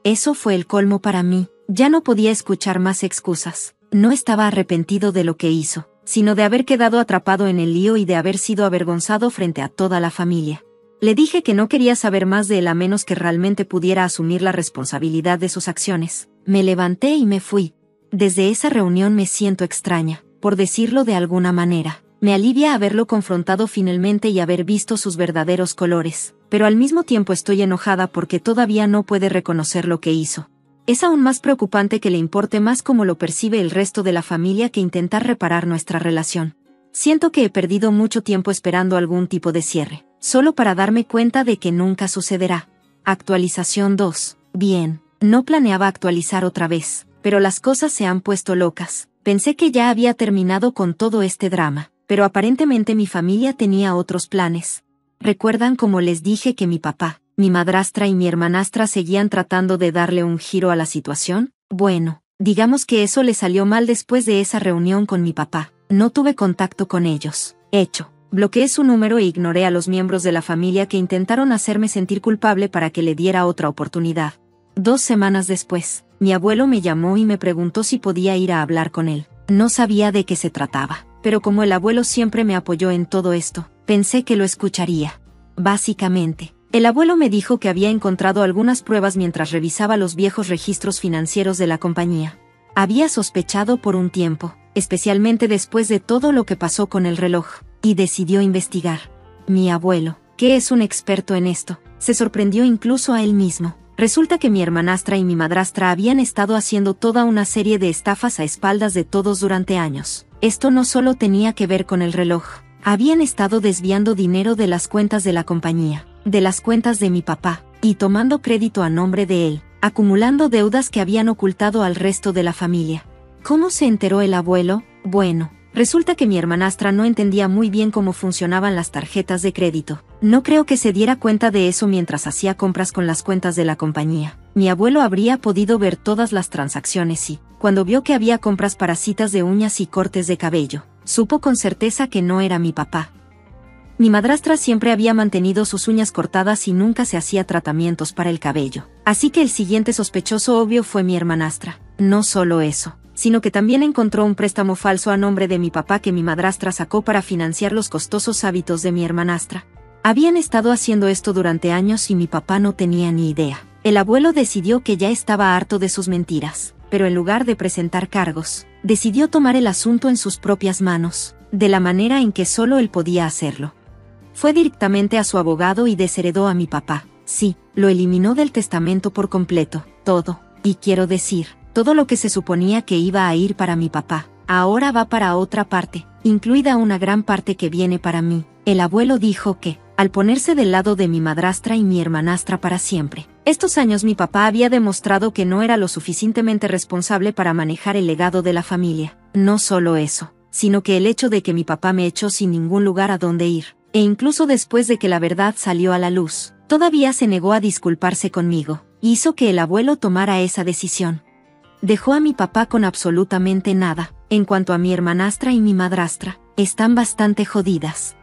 Eso fue el colmo para mí. Ya no podía escuchar más excusas. No estaba arrepentido de lo que hizo, sino de haber quedado atrapado en el lío y de haber sido avergonzado frente a toda la familia. Le dije que no quería saber más de él a menos que realmente pudiera asumir la responsabilidad de sus acciones. Me levanté y me fui. Desde esa reunión me siento extraña, por decirlo de alguna manera. Me alivia haberlo confrontado finalmente y haber visto sus verdaderos colores, pero al mismo tiempo estoy enojada porque todavía no puede reconocer lo que hizo. Es aún más preocupante que le importe más cómo lo percibe el resto de la familia que intentar reparar nuestra relación. Siento que he perdido mucho tiempo esperando algún tipo de cierre, solo para darme cuenta de que nunca sucederá. Actualización 2. Bien, no planeaba actualizar otra vez, pero las cosas se han puesto locas. Pensé que ya había terminado con todo este drama. Pero aparentemente mi familia tenía otros planes. ¿Recuerdan cómo les dije que mi papá, mi madrastra y mi hermanastra seguían tratando de darle un giro a la situación. Bueno, digamos que eso le salió mal después de esa reunión con mi papá. No tuve contacto con ellos. Hecho, bloqueé su número e ignoré a los miembros de la familia que intentaron hacerme sentir culpable para que le diera otra oportunidad. 2 semanas después, mi abuelo me llamó y me preguntó si podía ir a hablar con él. No sabía de qué se trataba, pero como el abuelo siempre me apoyó en todo esto, pensé que lo escucharía. Básicamente, el abuelo me dijo que había encontrado algunas pruebas mientras revisaba los viejos registros financieros de la compañía. Había sospechado por un tiempo, especialmente después de todo lo que pasó con el reloj, y decidió investigar. Mi abuelo, que es un experto en esto, se sorprendió incluso a él mismo. Resulta que mi hermanastra y mi madrastra habían estado haciendo toda una serie de estafas a espaldas de todos durante años. Esto no solo tenía que ver con el reloj. Habían estado desviando dinero de las cuentas de la compañía, de las cuentas de mi papá, y tomando crédito a nombre de él, acumulando deudas que habían ocultado al resto de la familia. ¿Cómo se enteró el abuelo? Bueno, resulta que mi hermanastra no entendía muy bien cómo funcionaban las tarjetas de crédito. No creo que se diera cuenta de eso mientras hacía compras con las cuentas de la compañía. Mi abuelo habría podido ver todas las transacciones y, cuando vio que había compras para citas de uñas y cortes de cabello, supo con certeza que no era mi papá. Mi madrastra siempre había mantenido sus uñas cortadas y nunca se hacía tratamientos para el cabello. Así que el siguiente sospechoso obvio fue mi hermanastra. No solo eso, sino que también encontró un préstamo falso a nombre de mi papá que mi madrastra sacó para financiar los costosos hábitos de mi hermanastra. Habían estado haciendo esto durante años y mi papá no tenía ni idea. El abuelo decidió que ya estaba harto de sus mentiras, pero en lugar de presentar cargos, decidió tomar el asunto en sus propias manos, de la manera en que solo él podía hacerlo. Fue directamente a su abogado y desheredó a mi papá. Sí, lo eliminó del testamento por completo, todo, y quiero decir, todo lo que se suponía que iba a ir para mi papá, ahora va para otra parte, incluida una gran parte que viene para mí. El abuelo dijo que, al ponerse del lado de mi madrastra y mi hermanastra para siempre, estos años mi papá había demostrado que no era lo suficientemente responsable para manejar el legado de la familia. No solo eso, sino que el hecho de que mi papá me echó sin ningún lugar a donde ir, e incluso después de que la verdad salió a la luz, todavía se negó a disculparse conmigo, hizo que el abuelo tomara esa decisión. Dejó a mi papá con absolutamente nada. En cuanto a mi hermanastra y mi madrastra, están bastante jodidas.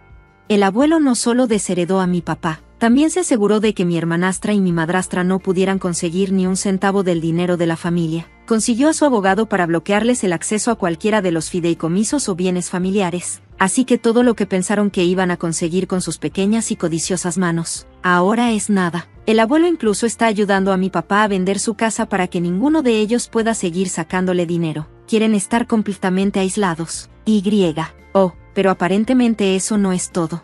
El abuelo no solo desheredó a mi papá, también se aseguró de que mi hermanastra y mi madrastra no pudieran conseguir ni un centavo del dinero de la familia. Consiguió a su abogado para bloquearles el acceso a cualquiera de los fideicomisos o bienes familiares. Así que todo lo que pensaron que iban a conseguir con sus pequeñas y codiciosas manos, ahora es nada. El abuelo incluso está ayudando a mi papá a vender su casa para que ninguno de ellos pueda seguir sacándole dinero. Quieren estar completamente aislados. Pero aparentemente eso no es todo.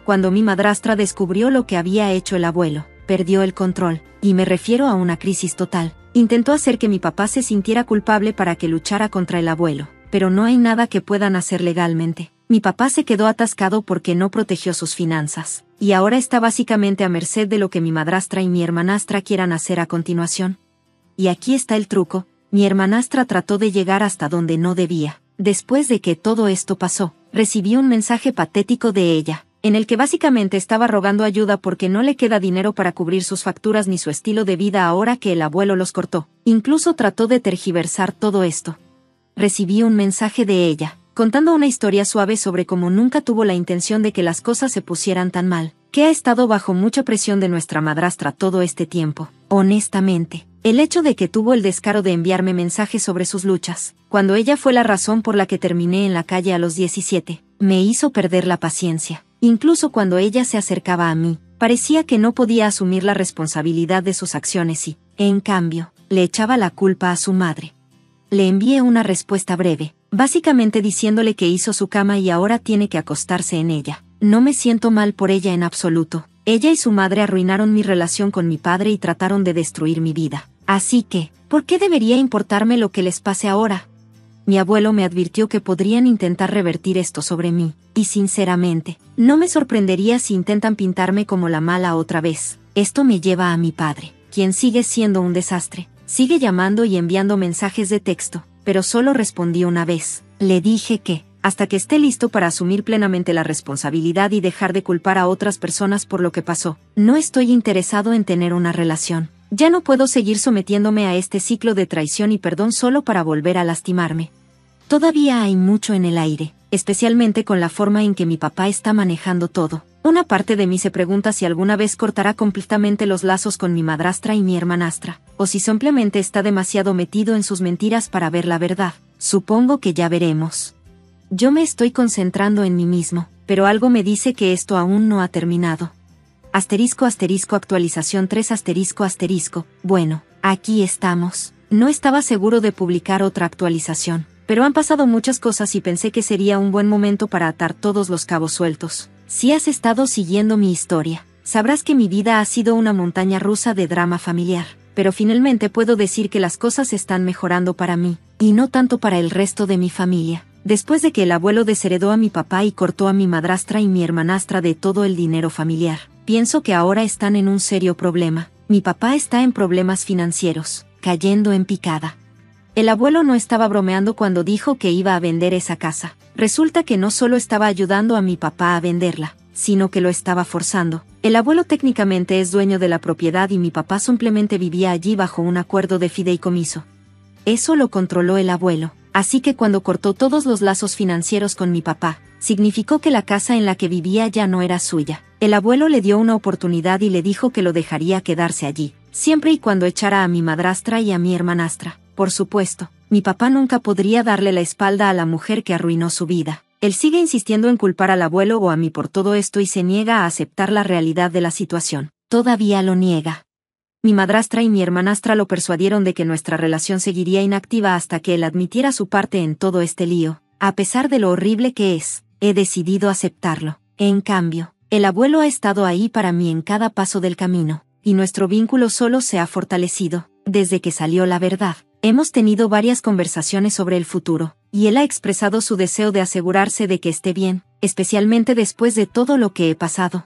Cuando mi madrastra descubrió lo que había hecho el abuelo, perdió el control, y me refiero a una crisis total. Intentó hacer que mi papá se sintiera culpable para que luchara contra el abuelo, pero no hay nada que puedan hacer legalmente. Mi papá se quedó atascado porque no protegió sus finanzas, y ahora está básicamente a merced de lo que mi madrastra y mi hermanastra quieran hacer a continuación. Y aquí está el truco, mi hermanastra trató de llegar hasta donde no debía. Después de que todo esto pasó, recibí un mensaje patético de ella, en el que básicamente estaba rogando ayuda porque no le queda dinero para cubrir sus facturas ni su estilo de vida ahora que el abuelo los cortó. Incluso trató de tergiversar todo esto. Recibí un mensaje de ella, contando una historia suave sobre cómo nunca tuvo la intención de que las cosas se pusieran tan mal, que ha estado bajo mucha presión de nuestra madrastra todo este tiempo. Honestamente, el hecho de que tuvo el descaro de enviarme mensajes sobre sus luchas, cuando ella fue la razón por la que terminé en la calle a los 17, me hizo perder la paciencia. Incluso cuando ella se acercaba a mí, parecía que no podía asumir la responsabilidad de sus acciones y, en cambio, le echaba la culpa a su madre. Le envié una respuesta breve, básicamente diciéndole que hizo su cama y ahora tiene que acostarse en ella. No me siento mal por ella en absoluto. Ella y su madre arruinaron mi relación con mi padre y trataron de destruir mi vida. Así que, ¿por qué debería importarme lo que les pase ahora? Mi abuelo me advirtió que podrían intentar revertir esto sobre mí, y sinceramente, no me sorprendería si intentan pintarme como la mala otra vez. Esto me lleva a mi padre, quien sigue siendo un desastre. Sigue llamando y enviando mensajes de texto, pero solo respondí una vez. Le dije que, hasta que esté listo para asumir plenamente la responsabilidad y dejar de culpar a otras personas por lo que pasó. No estoy interesado en tener una relación. Ya no puedo seguir sometiéndome a este ciclo de traición y perdón solo para volver a lastimarme. Todavía hay mucho en el aire, especialmente con la forma en que mi papá está manejando todo. Una parte de mí se pregunta si alguna vez cortará completamente los lazos con mi madrastra y mi hermanastra, o si simplemente está demasiado metido en sus mentiras para ver la verdad. Supongo que ya veremos. Yo me estoy concentrando en mí mismo, pero algo me dice que esto aún no ha terminado. Actualización 3 ***. Bueno, aquí estamos. No estaba seguro de publicar otra actualización, pero han pasado muchas cosas y pensé que sería un buen momento para atar todos los cabos sueltos. Si has estado siguiendo mi historia, sabrás que mi vida ha sido una montaña rusa de drama familiar, pero finalmente puedo decir que las cosas están mejorando para mí, y no tanto para el resto de mi familia. Después de que el abuelo desheredó a mi papá y cortó a mi madrastra y mi hermanastra de todo el dinero familiar, pienso que ahora están en un serio problema. Mi papá está en problemas financieros, cayendo en picada. El abuelo no estaba bromeando cuando dijo que iba a vender esa casa. Resulta que no solo estaba ayudando a mi papá a venderla, sino que lo estaba forzando. El abuelo técnicamente es dueño de la propiedad y mi papá simplemente vivía allí bajo un acuerdo de fideicomiso. Eso lo controló el abuelo. Así que cuando cortó todos los lazos financieros con mi papá, significó que la casa en la que vivía ya no era suya. El abuelo le dio una oportunidad y le dijo que lo dejaría quedarse allí, siempre y cuando echara a mi madrastra y a mi hermanastra. Por supuesto, mi papá nunca podría darle la espalda a la mujer que arruinó su vida. Él sigue insistiendo en culpar al abuelo o a mí por todo esto y se niega a aceptar la realidad de la situación. Todavía lo niega. Mi madrastra y mi hermanastra lo persuadieron de que nuestra relación seguiría inactiva hasta que él admitiera su parte en todo este lío. A pesar de lo horrible que es, he decidido aceptarlo. En cambio, el abuelo ha estado ahí para mí en cada paso del camino, y nuestro vínculo solo se ha fortalecido. Desde que salió la verdad, hemos tenido varias conversaciones sobre el futuro, y él ha expresado su deseo de asegurarse de que esté bien, especialmente después de todo lo que he pasado.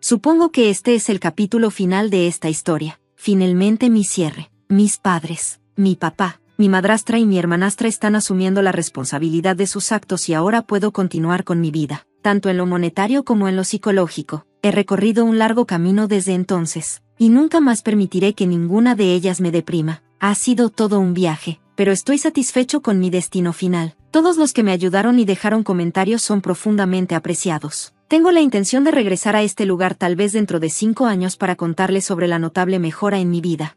Supongo que este es el capítulo final de esta historia. Finalmente mi cierre. Mis padres, mi papá, mi madrastra y mi hermanastra están asumiendo la responsabilidad de sus actos y ahora puedo continuar con mi vida, tanto en lo monetario como en lo psicológico. He recorrido un largo camino desde entonces, y nunca más permitiré que ninguna de ellas me deprima. Ha sido todo un viaje, pero estoy satisfecho con mi destino final. Todos los que me ayudaron y dejaron comentarios son profundamente apreciados. Tengo la intención de regresar a este lugar tal vez dentro de 5 años para contarles sobre la notable mejora en mi vida.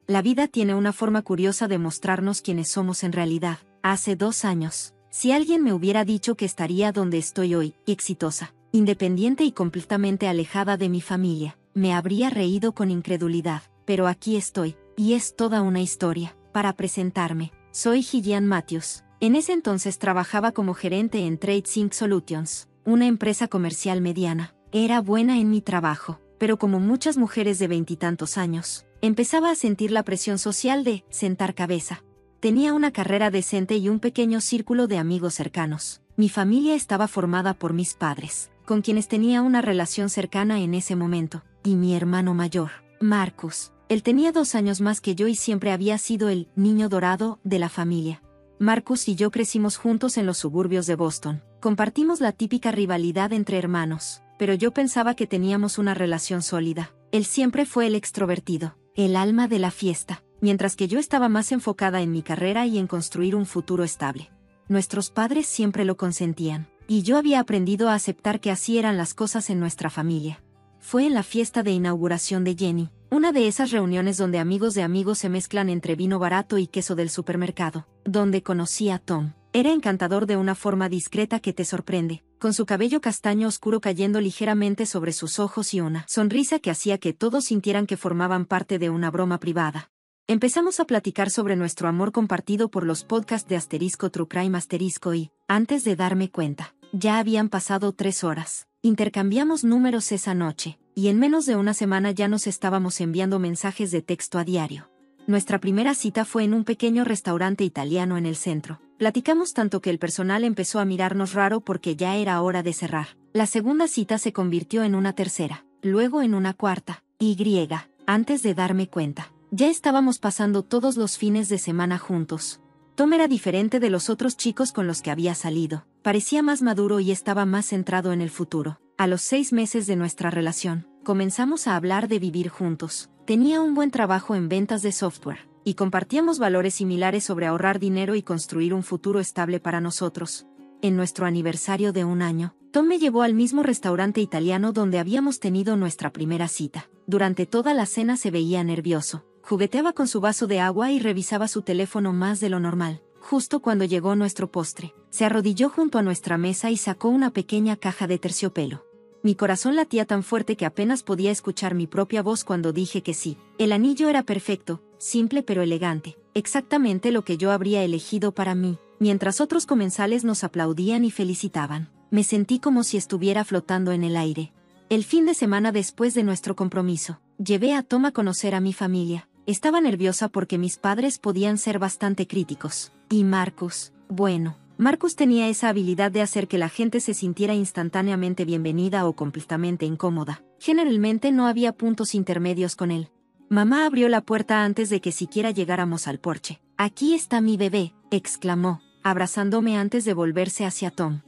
La vida tiene una forma curiosa de mostrarnos quiénes somos en realidad. Hace 2 años, si alguien me hubiera dicho que estaría donde estoy hoy, exitosa, independiente y completamente alejada de mi familia, me habría reído con incredulidad. Pero aquí estoy, y es toda una historia. Para presentarme, soy Gillian Matthews. En ese entonces trabajaba como gerente en TradeSync Solutions, una empresa comercial mediana. Era buena en mi trabajo, pero como muchas mujeres de 20 y tantos años, empezaba a sentir la presión social de sentar cabeza. Tenía una carrera decente y un pequeño círculo de amigos cercanos. Mi familia estaba formada por mis padres, con quienes tenía una relación cercana en ese momento, y mi hermano mayor, Marcus. Él tenía 2 años más que yo y siempre había sido el niño dorado de la familia. Marcus y yo crecimos juntos en los suburbios de Boston. Compartimos la típica rivalidad entre hermanos, pero yo pensaba que teníamos una relación sólida. Él siempre fue el extrovertido, el alma de la fiesta, mientras que yo estaba más enfocada en mi carrera y en construir un futuro estable. Nuestros padres siempre lo consentían, y yo había aprendido a aceptar que así eran las cosas en nuestra familia. Fue en la fiesta de inauguración de Jenny, una de esas reuniones donde amigos de amigos se mezclan entre vino barato y queso del supermercado, donde conocí a Tom. Era encantador de una forma discreta que te sorprende, con su cabello castaño oscuro cayendo ligeramente sobre sus ojos y una sonrisa que hacía que todos sintieran que formaban parte de una broma privada. Empezamos a platicar sobre nuestro amor compartido por los podcasts de True Crime y, antes de darme cuenta, ya habían pasado 3 horas. Intercambiamos números esa noche, y en menos de una semana ya nos estábamos enviando mensajes de texto a diario. Nuestra primera cita fue en un pequeño restaurante italiano en el centro. Platicamos tanto que el personal empezó a mirarnos raro porque ya era hora de cerrar. La segunda cita se convirtió en una tercera, luego en una cuarta, y antes de darme cuenta, ya estábamos pasando todos los fines de semana juntos. Tom era diferente de los otros chicos con los que había salido. Parecía más maduro y estaba más centrado en el futuro. A los 6 meses de nuestra relación, comenzamos a hablar de vivir juntos. Tenía un buen trabajo en ventas de software, y compartíamos valores similares sobre ahorrar dinero y construir un futuro estable para nosotros. En nuestro aniversario de 1 año, Tom me llevó al mismo restaurante italiano donde habíamos tenido nuestra primera cita. Durante toda la cena se veía nervioso. Jugueteaba con su vaso de agua y revisaba su teléfono más de lo normal. Justo cuando llegó nuestro postre, se arrodilló junto a nuestra mesa y sacó una pequeña caja de terciopelo. Mi corazón latía tan fuerte que apenas podía escuchar mi propia voz cuando dije que sí. El anillo era perfecto, simple pero elegante, exactamente lo que yo habría elegido para mí. Mientras otros comensales nos aplaudían y felicitaban, me sentí como si estuviera flotando en el aire. El fin de semana después de nuestro compromiso, llevé a Tom a conocer a mi familia. Estaba nerviosa porque mis padres podían ser bastante críticos. Y Marcus, bueno, Marcus tenía esa habilidad de hacer que la gente se sintiera instantáneamente bienvenida o completamente incómoda. Generalmente no había puntos intermedios con él. Mamá abrió la puerta antes de que siquiera llegáramos al porche. «Aquí está mi bebé», exclamó, abrazándome antes de volverse hacia Tom.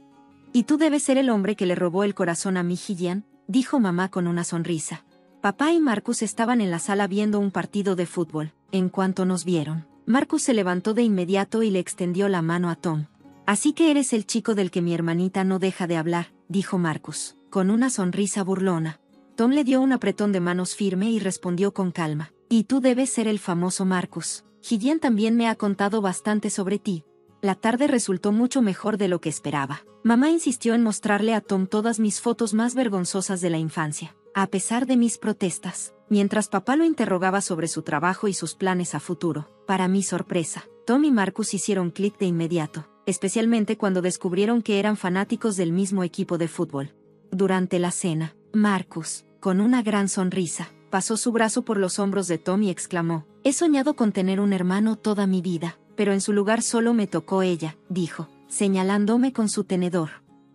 «Y tú debes ser el hombre que le robó el corazón a mi Gillian», dijo mamá con una sonrisa. Papá y Marcus estaban en la sala viendo un partido de fútbol. En cuanto nos vieron, Marcus se levantó de inmediato y le extendió la mano a Tom. «Así que eres el chico del que mi hermanita no deja de hablar», dijo Marcus, con una sonrisa burlona. Tom le dio un apretón de manos firme y respondió con calma. «Y tú debes ser el famoso Marcus. Gillian también me ha contado bastante sobre ti». La tarde resultó mucho mejor de lo que esperaba. Mamá insistió en mostrarle a Tom todas mis fotos más vergonzosas de la infancia, a pesar de mis protestas, mientras papá lo interrogaba sobre su trabajo y sus planes a futuro. Para mi sorpresa, Tom y Marcus hicieron clic de inmediato, especialmente cuando descubrieron que eran fanáticos del mismo equipo de fútbol. Durante la cena, Marcus, con una gran sonrisa, pasó su brazo por los hombros de Tom y exclamó: «He soñado con tener un hermano toda mi vida, pero en su lugar solo me tocó ella», dijo, señalándome con su tenedor.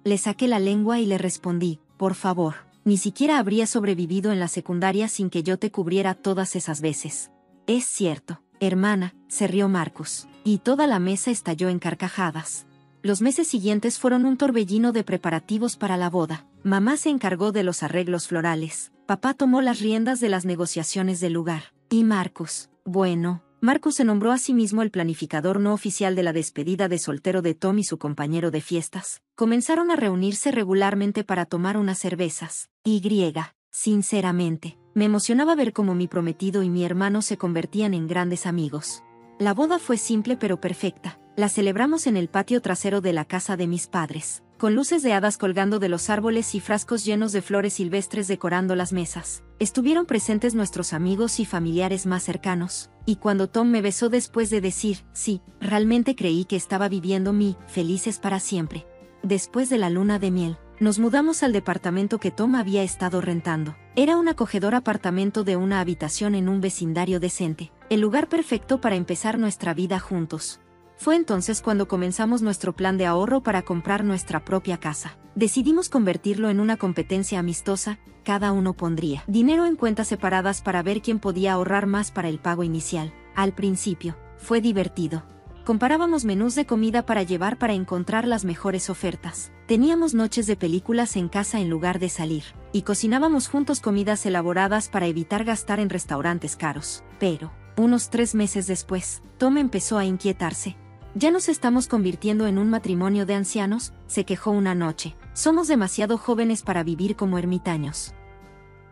Le saqué la lengua y le respondí: «Por favor, ni siquiera habría sobrevivido en la secundaria sin que yo te cubriera todas esas veces». «Es cierto, hermana», se rió Marcus, y toda la mesa estalló en carcajadas. Los meses siguientes fueron un torbellino de preparativos para la boda. Mamá se encargó de los arreglos florales, papá tomó las riendas de las negociaciones del lugar, y Marcus se nombró a sí mismo el planificador no oficial de la despedida de soltero de Tom y su compañero de fiestas. Comenzaron a reunirse regularmente para tomar unas cervezas. Sinceramente, me emocionaba ver cómo mi prometido y mi hermano se convertían en grandes amigos. La boda fue simple pero perfecta. La celebramos en el patio trasero de la casa de mis padres, con luces de hadas colgando de los árboles y frascos llenos de flores silvestres decorando las mesas. Estuvieron presentes nuestros amigos y familiares más cercanos, y cuando Tom me besó después de decir sí, realmente creí que estaba viviendo mi felices para siempre. Después de la luna de miel, nos mudamos al departamento que Tom había estado rentando. Era un acogedor apartamento de una habitación en un vecindario decente, el lugar perfecto para empezar nuestra vida juntos. Fue entonces cuando comenzamos nuestro plan de ahorro para comprar nuestra propia casa. Decidimos convertirlo en una competencia amistosa, cada uno pondría dinero en cuentas separadas para ver quién podía ahorrar más para el pago inicial. Al principio, fue divertido. Comparábamos menús de comida para llevar para encontrar las mejores ofertas. Teníamos noches de películas en casa en lugar de salir, y cocinábamos juntos comidas elaboradas para evitar gastar en restaurantes caros. Pero, unos 3 meses después, Tom empezó a inquietarse. «¿Ya nos estamos convirtiendo en un matrimonio de ancianos?», se quejó una noche. «Somos demasiado jóvenes para vivir como ermitaños».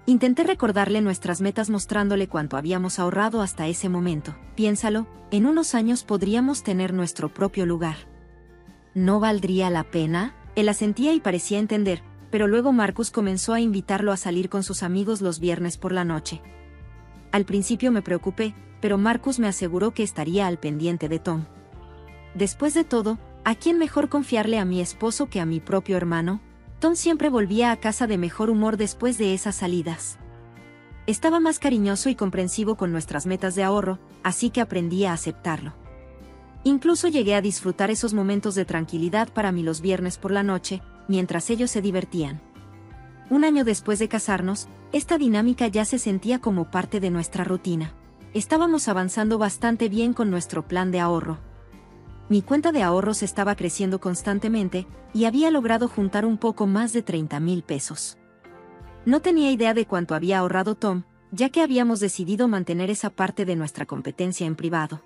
Intenté recordarle nuestras metas mostrándole cuánto habíamos ahorrado hasta ese momento. «Piénsalo, en unos años podríamos tener nuestro propio lugar». «¿No valdría la pena?». Él asentía y parecía entender, pero luego Marcus comenzó a invitarlo a salir con sus amigos los viernes por la noche. Al principio me preocupé, pero Marcus me aseguró que estaría al pendiente de Tom. Después de todo, ¿a quién mejor confiarle a mi esposo que a mi propio hermano? Tom siempre volvía a casa de mejor humor después de esas salidas. Estaba más cariñoso y comprensivo con nuestras metas de ahorro, así que aprendí a aceptarlo. Incluso llegué a disfrutar esos momentos de tranquilidad para mí los viernes por la noche, mientras ellos se divertían. 1 año después de casarnos, esta dinámica ya se sentía como parte de nuestra rutina. Estábamos avanzando bastante bien con nuestro plan de ahorro. Mi cuenta de ahorros estaba creciendo constantemente, y había logrado juntar un poco más de 30,000 pesos. No tenía idea de cuánto había ahorrado Tom, ya que habíamos decidido mantener esa parte de nuestra competencia en privado.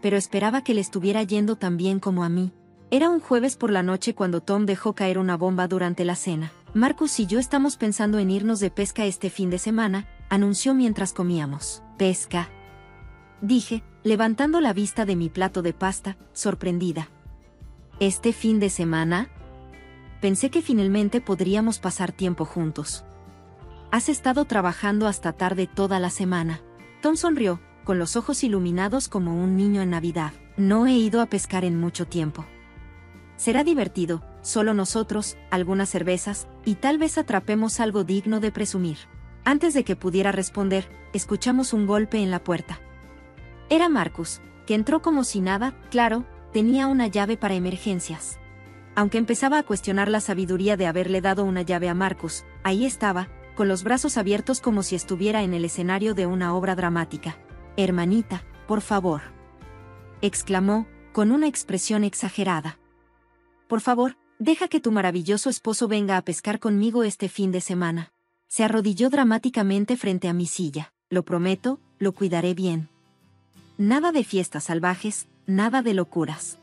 Pero esperaba que le estuviera yendo tan bien como a mí. Era un jueves por la noche cuando Tom dejó caer una bomba durante la cena. Marcus y yo estamos pensando en irnos de pesca este fin de semana, anunció mientras comíamos. ¿Pesca?, dije, levantando la vista de mi plato de pasta, sorprendida. ¿Este fin de semana? Pensé que finalmente podríamos pasar tiempo juntos. Has estado trabajando hasta tarde toda la semana. Tom sonrió, con los ojos iluminados como un niño en Navidad. No he ido a pescar en mucho tiempo. Será divertido, solo nosotros, algunas cervezas, y tal vez atrapemos algo digno de presumir. Antes de que pudiera responder, escuchamos un golpe en la puerta. Era Marcus, que entró como si nada. Claro, tenía una llave para emergencias. Aunque empezaba a cuestionar la sabiduría de haberle dado una llave a Marcus, ahí estaba, con los brazos abiertos como si estuviera en el escenario de una obra dramática. «Hermanita, por favor», exclamó, con una expresión exagerada. «Por favor, deja que tu maravilloso esposo venga a pescar conmigo este fin de semana». Se arrodilló dramáticamente frente a mi silla. «Lo prometo, lo cuidaré bien. Nada de fiestas salvajes, nada de locuras.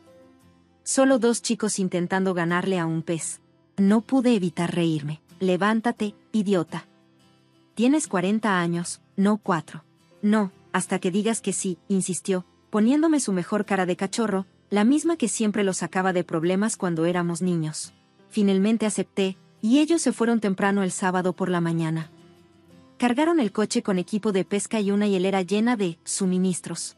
Solo dos chicos intentando ganarle a un pez». No pude evitar reírme. «Levántate, idiota. Tienes 40 años, no 4. No, hasta que digas que sí», insistió, poniéndome su mejor cara de cachorro, la misma que siempre lo sacaba de problemas cuando éramos niños. Finalmente acepté, y ellos se fueron temprano el sábado por la mañana. Cargaron el coche con equipo de pesca y una hielera llena de suministros.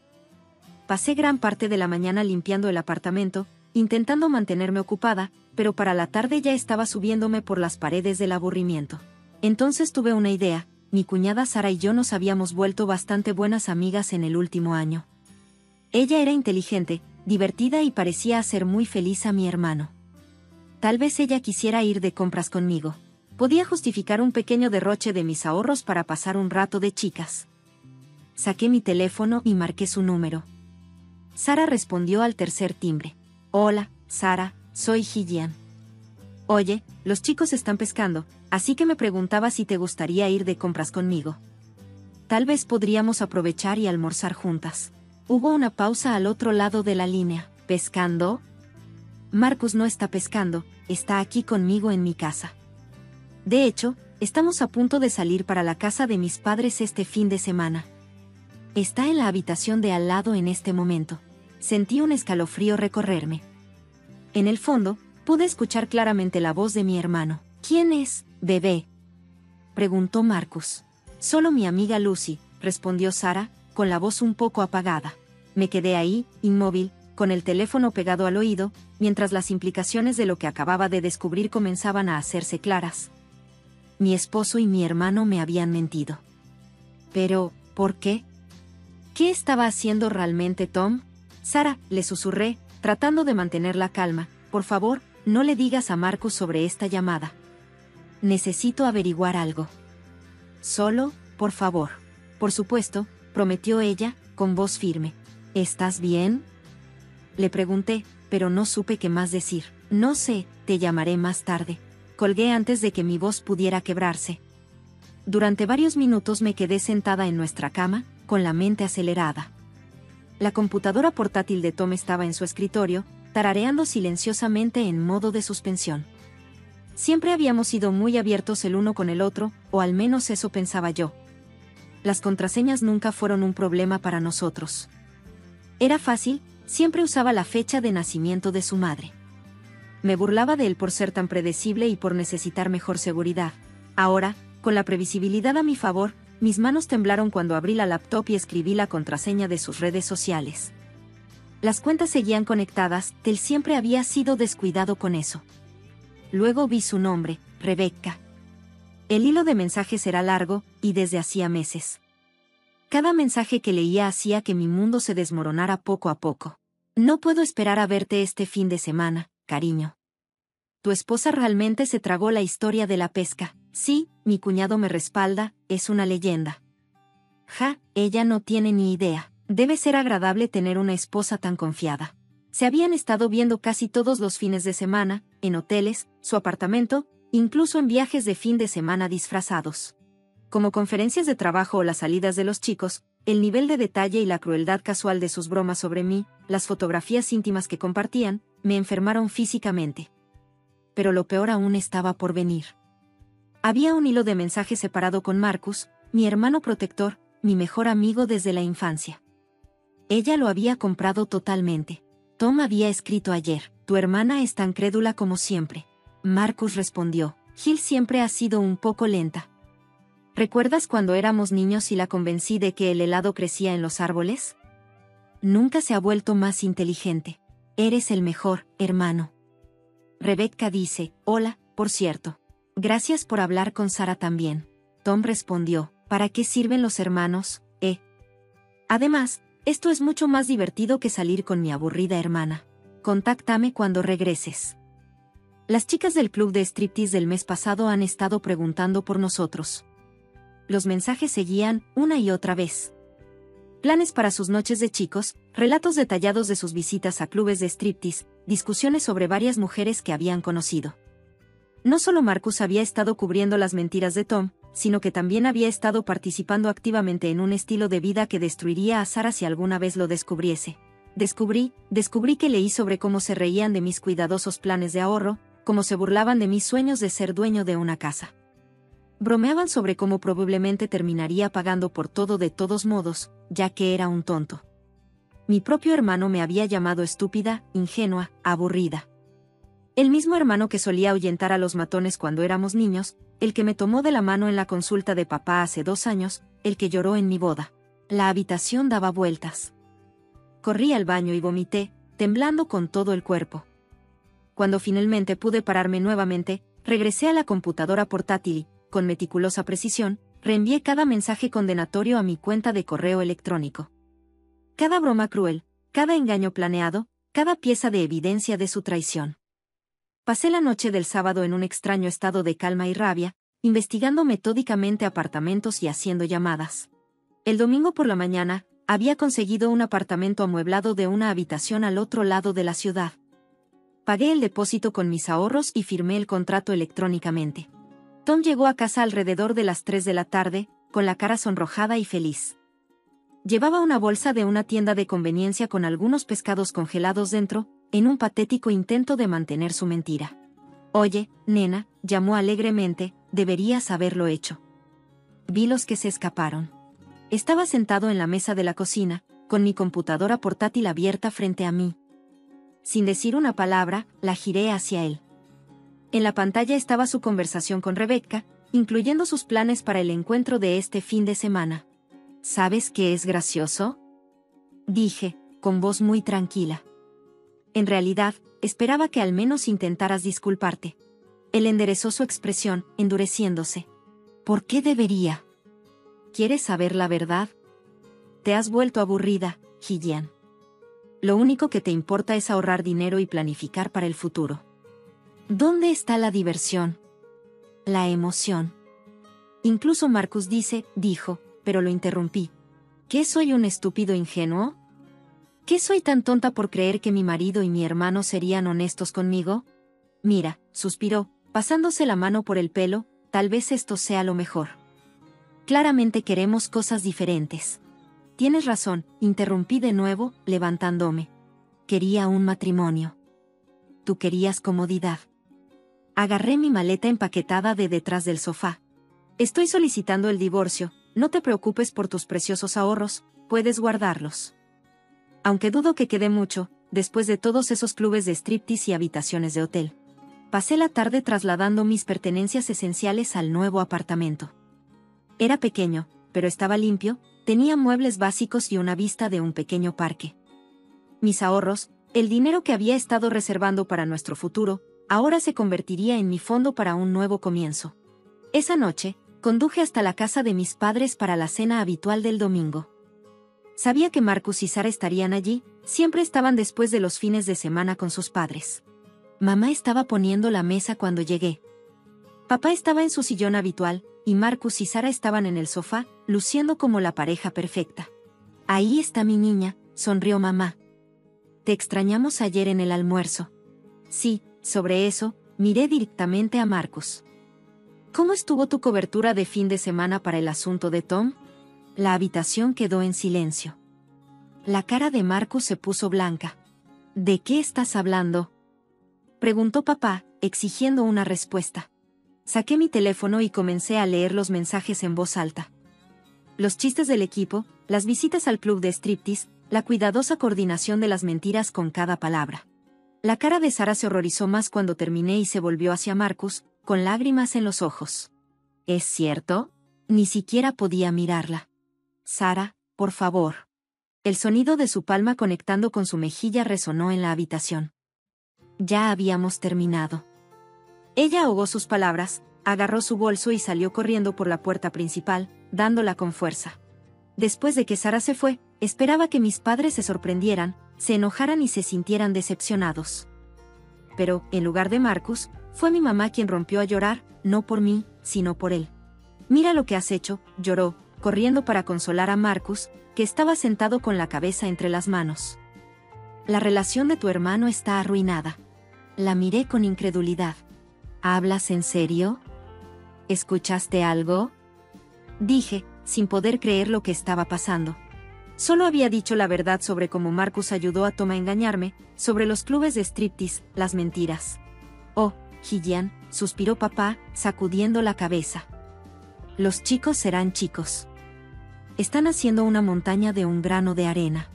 Pasé gran parte de la mañana limpiando el apartamento, intentando mantenerme ocupada, pero para la tarde ya estaba subiéndome por las paredes del aburrimiento. Entonces tuve una idea. Mi cuñada Sara y yo nos habíamos vuelto bastante buenas amigas en el último año. Ella era inteligente, divertida y parecía hacer muy feliz a mi hermano. Tal vez ella quisiera ir de compras conmigo. Podía justificar un pequeño derroche de mis ahorros para pasar un rato de chicas. Saqué mi teléfono y marqué su número. Sara respondió al tercer timbre. «Hola, Sara, soy Hillian. Oye, los chicos están pescando, así que me preguntaba si te gustaría ir de compras conmigo. Tal vez podríamos aprovechar y almorzar juntas». Hubo una pausa al otro lado de la línea. «¿Pescando?» «Marcus no está pescando, está aquí conmigo en mi casa. De hecho, estamos a punto de salir para la casa de mis padres este fin de semana. Está en la habitación de al lado en este momento». Sentí un escalofrío recorrerme. En el fondo, pude escuchar claramente la voz de mi hermano. «¿Quién es, bebé?», preguntó Marcus. «Solo mi amiga Lucy», respondió Sara, con la voz un poco apagada. Me quedé ahí, inmóvil, con el teléfono pegado al oído, mientras las implicaciones de lo que acababa de descubrir comenzaban a hacerse claras. Mi esposo y mi hermano me habían mentido. Pero, ¿por qué? ¿Qué estaba haciendo realmente Tom? «Sara», le susurré, tratando de mantener la calma, «por favor, no le digas a Marcus sobre esta llamada. Necesito averiguar algo. Solo, por favor». «Por supuesto», prometió ella, con voz firme. «¿Estás bien?», le pregunté, pero no supe qué más decir. «No sé, te llamaré más tarde». Colgué antes de que mi voz pudiera quebrarse. Durante varios minutos me quedé sentada en nuestra cama, con la mente acelerada. La computadora portátil de Tom estaba en su escritorio, tarareando silenciosamente en modo de suspensión. Siempre habíamos sido muy abiertos el uno con el otro, o al menos eso pensaba yo. Las contraseñas nunca fueron un problema para nosotros. Era fácil, siempre usaba la fecha de nacimiento de su madre. Me burlaba de él por ser tan predecible y por necesitar mejor seguridad. Ahora, con la previsibilidad a mi favor, mis manos temblaron cuando abrí la laptop y escribí la contraseña de sus redes sociales. Las cuentas seguían conectadas, él siempre había sido descuidado con eso. Luego vi su nombre, Rebecca. El hilo de mensajes era largo, y desde hacía meses. Cada mensaje que leía hacía que mi mundo se desmoronara poco a poco. «No puedo esperar a verte este fin de semana, cariño. Tu esposa realmente se tragó la historia de la pesca». «Sí, mi cuñado me respalda, es una leyenda». «Ja, ella no tiene ni idea. Debe ser agradable tener una esposa tan confiada». Se habían estado viendo casi todos los fines de semana, en hoteles, su apartamento, incluso en viajes de fin de semana disfrazados. Como conferencias de trabajo o las salidas de los chicos, el nivel de detalle y la crueldad casual de sus bromas sobre mí, las fotografías íntimas que compartían, me enfermaron físicamente. Pero lo peor aún estaba por venir. Había un hilo de mensajes separado con Marcus, mi hermano protector, mi mejor amigo desde la infancia. Ella lo había comprado totalmente. Tom había escrito ayer: tu hermana es tan crédula como siempre. Marcus respondió: Jill siempre ha sido un poco lenta. ¿Recuerdas cuando éramos niños y la convencí de que el helado crecía en los árboles? Nunca se ha vuelto más inteligente. Eres el mejor, hermano. Rebecca dice: hola, por cierto. Gracias por hablar con Sara también. Tom respondió: ¿para qué sirven los hermanos, Además, esto es mucho más divertido que salir con mi aburrida hermana. Contáctame cuando regreses. Las chicas del club de striptease del mes pasado han estado preguntando por nosotros. Los mensajes seguían, una y otra vez. Planes para sus noches de chicos, relatos detallados de sus visitas a clubes de striptease, discusiones sobre varias mujeres que habían conocido. No solo Marcus había estado cubriendo las mentiras de Tom, sino que también había estado participando activamente en un estilo de vida que destruiría a Sara si alguna vez lo descubriese. Descubrí que leí sobre cómo se reían de mis cuidadosos planes de ahorro, cómo se burlaban de mis sueños de ser dueño de una casa. Bromeaban sobre cómo probablemente terminaría pagando por todo de todos modos, ya que era un tonto. Mi propio hermano me había llamado estúpida, ingenua, aburrida. El mismo hermano que solía ahuyentar a los matones cuando éramos niños, el que me tomó de la mano en la consulta de papá hace 2 años, el que lloró en mi boda. La habitación daba vueltas. Corrí al baño y vomité, temblando con todo el cuerpo. Cuando finalmente pude pararme nuevamente, regresé a la computadora portátil y, con meticulosa precisión, reenvié cada mensaje condenatorio a mi cuenta de correo electrónico. Cada broma cruel, cada engaño planeado, cada pieza de evidencia de su traición. Pasé la noche del sábado en un extraño estado de calma y rabia, investigando metódicamente apartamentos y haciendo llamadas. El domingo por la mañana, había conseguido un apartamento amueblado de una habitación al otro lado de la ciudad. Pagué el depósito con mis ahorros y firmé el contrato electrónicamente. Tom llegó a casa alrededor de las 3 de la tarde, con la cara sonrojada y feliz. Llevaba una bolsa de una tienda de conveniencia con algunos pescados congelados dentro, en un patético intento de mantener su mentira. Oye, nena, llamó alegremente, deberías haberlo hecho. Vi los que se escaparon. Estaba sentado en la mesa de la cocina, con mi computadora portátil abierta frente a mí. Sin decir una palabra, la giré hacia él. En la pantalla estaba su conversación con Rebecca, incluyendo sus planes para el encuentro de este fin de semana. ¿Sabes qué es gracioso?, dije, con voz muy tranquila. En realidad, esperaba que al menos intentaras disculparte. Él enderezó su expresión, endureciéndose. ¿Por qué debería? ¿Quieres saber la verdad? Te has vuelto aburrida, Gillian. Lo único que te importa es ahorrar dinero y planificar para el futuro. ¿Dónde está la diversión? La emoción. Incluso Marcus dijo, pero lo interrumpí. ¿Qué soy un estúpido ingenuo? ¿Qué soy tan tonta por creer que mi marido y mi hermano serían honestos conmigo? Mira, suspiró, pasándose la mano por el pelo, tal vez esto sea lo mejor. Claramente queremos cosas diferentes. Tienes razón, interrumpí de nuevo, levantándome. Quería un matrimonio. Tú querías comodidad. Agarré mi maleta empaquetada de detrás del sofá. Estoy solicitando el divorcio, no te preocupes por tus preciosos ahorros, puedes guardarlos. Aunque dudo que quede mucho, después de todos esos clubes de striptease y habitaciones de hotel. Pasé la tarde trasladando mis pertenencias esenciales al nuevo apartamento. Era pequeño, pero estaba limpio, tenía muebles básicos y una vista de un pequeño parque. Mis ahorros, el dinero que había estado reservando para nuestro futuro, ahora se convertiría en mi fondo para un nuevo comienzo. Esa noche, conduje hasta la casa de mis padres para la cena habitual del domingo. Sabía que Marcus y Sara estarían allí, siempre estaban después de los fines de semana con sus padres. Mamá estaba poniendo la mesa cuando llegué. Papá estaba en su sillón habitual, y Marcus y Sara estaban en el sofá, luciendo como la pareja perfecta. Ahí está mi niña, sonrió mamá. te extrañamos ayer en el almuerzo. Sí, sobre eso, miré directamente a Marcus. ¿Cómo estuvo tu cobertura de fin de semana para el asunto de Tom? La habitación quedó en silencio. La cara de Marcus se puso blanca. ¿De qué estás hablando?, preguntó papá, exigiendo una respuesta. Saqué mi teléfono y comencé a leer los mensajes en voz alta. Los chistes del equipo, las visitas al club de striptease, la cuidadosa coordinación de las mentiras con cada palabra. La cara de Sara se horrorizó más cuando terminé y se volvió hacia Marcus, con lágrimas en los ojos. ¿Es cierto? Ni siquiera podía mirarla. Sara, por favor. El sonido de su palma conectando con su mejilla resonó en la habitación. Ya habíamos terminado. Ella ahogó sus palabras, agarró su bolso y salió corriendo por la puerta principal, dándola con fuerza. Después de que Sara se fue, esperaba que mis padres se sorprendieran, se enojaran y se sintieran decepcionados. Pero, en lugar de Marcus, fue mi mamá quien rompió a llorar, no por mí, sino por él. Mira lo que has hecho, lloró, corriendo para consolar a Marcus, que estaba sentado con la cabeza entre las manos. La relación de tu hermano está arruinada. La miré con incredulidad. ¿Hablas en serio? ¿Escuchaste algo?, dije, sin poder creer lo que estaba pasando. Solo había dicho la verdad sobre cómo Marcus ayudó a Tom a engañarme, sobre los clubes de striptease, las mentiras. Oh, Gillian, suspiró papá, sacudiendo la cabeza. Los chicos serán chicos. Están haciendo una montaña de un grano de arena.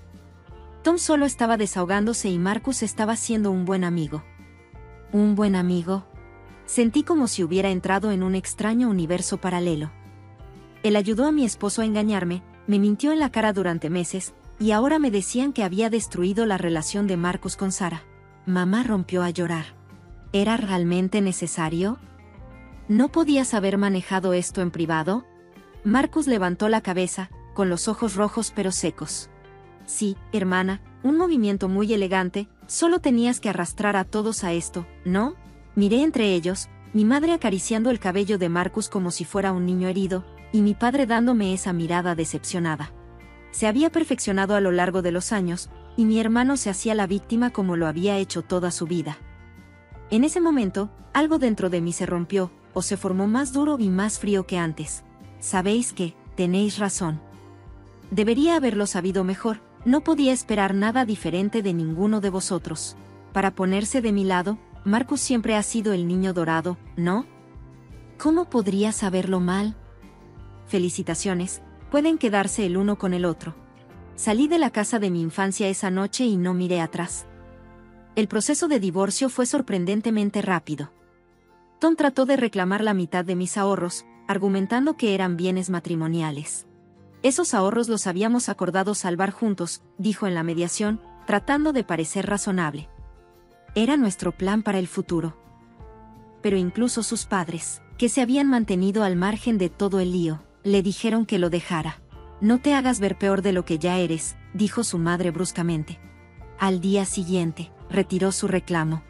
Tom solo estaba desahogándose y Marcus estaba siendo un buen amigo. ¿Un buen amigo? Sentí como si hubiera entrado en un extraño universo paralelo. Él ayudó a mi esposo a engañarme, me mintió en la cara durante meses, y ahora me decían que había destruido la relación de Marcus con Sara. Mamá rompió a llorar. ¿Era realmente necesario? ¿No podías haber manejado esto en privado? Marcus levantó la cabeza, con los ojos rojos pero secos. Sí, hermana, un movimiento muy elegante, solo tenías que arrastrar a todos a esto, ¿no? Miré entre ellos, mi madre acariciando el cabello de Marcus como si fuera un niño herido, y mi padre dándome esa mirada decepcionada. Se había perfeccionado a lo largo de los años, y mi hermano se hacía la víctima como lo había hecho toda su vida. En ese momento, algo dentro de mí se rompió, o se formó más duro y más frío que antes. Sabéis que, tenéis razón. Debería haberlo sabido mejor, no podía esperar nada diferente de ninguno de vosotros. Para ponerse de mi lado, Marcus siempre ha sido el niño dorado, ¿no? ¿Cómo podría saberlo mal? Felicitaciones, pueden quedarse el uno con el otro. Salí de la casa de mi infancia esa noche y no miré atrás. El proceso de divorcio fue sorprendentemente rápido. Tom trató de reclamar la mitad de mis ahorros, argumentando que eran bienes matrimoniales. Esos ahorros los habíamos acordado salvar juntos, dijo en la mediación, tratando de parecer razonable. Era nuestro plan para el futuro. Pero incluso sus padres, que se habían mantenido al margen de todo el lío, le dijeron que lo dejara. No te hagas ver peor de lo que ya eres, dijo su madre bruscamente. Al día siguiente, retiró su reclamo.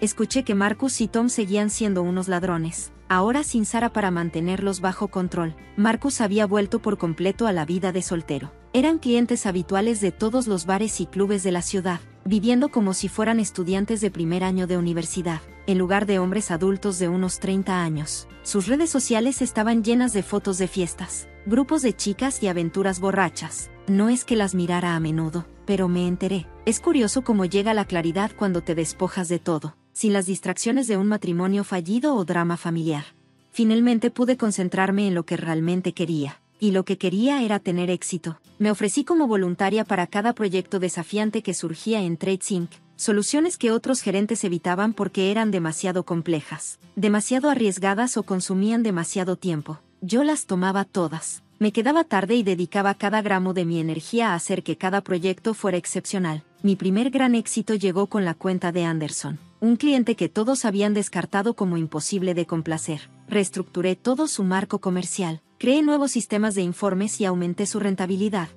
Escuché que Marcus y Tom seguían siendo unos ladrones, ahora sin Sara para mantenerlos bajo control. Marcus había vuelto por completo a la vida de soltero. Eran clientes habituales de todos los bares y clubes de la ciudad, viviendo como si fueran estudiantes de primer año de universidad, en lugar de hombres adultos de unos 30 años. Sus redes sociales estaban llenas de fotos de fiestas, grupos de chicas y aventuras borrachas. No es que las mirara a menudo, pero me enteré. Es curioso cómo llega la claridad cuando te despojas de todo, sin las distracciones de un matrimonio fallido o drama familiar. Finalmente pude concentrarme en lo que realmente quería. Y lo que quería era tener éxito. Me ofrecí como voluntaria para cada proyecto desafiante que surgía en Trades Inc., soluciones que otros gerentes evitaban porque eran demasiado complejas, demasiado arriesgadas o consumían demasiado tiempo. Yo las tomaba todas. Me quedaba tarde y dedicaba cada gramo de mi energía a hacer que cada proyecto fuera excepcional. Mi primer gran éxito llegó con la cuenta de Anderson, un cliente que todos habían descartado como imposible de complacer. Reestructuré todo su marco comercial, creé nuevos sistemas de informes y aumenté su rentabilidad.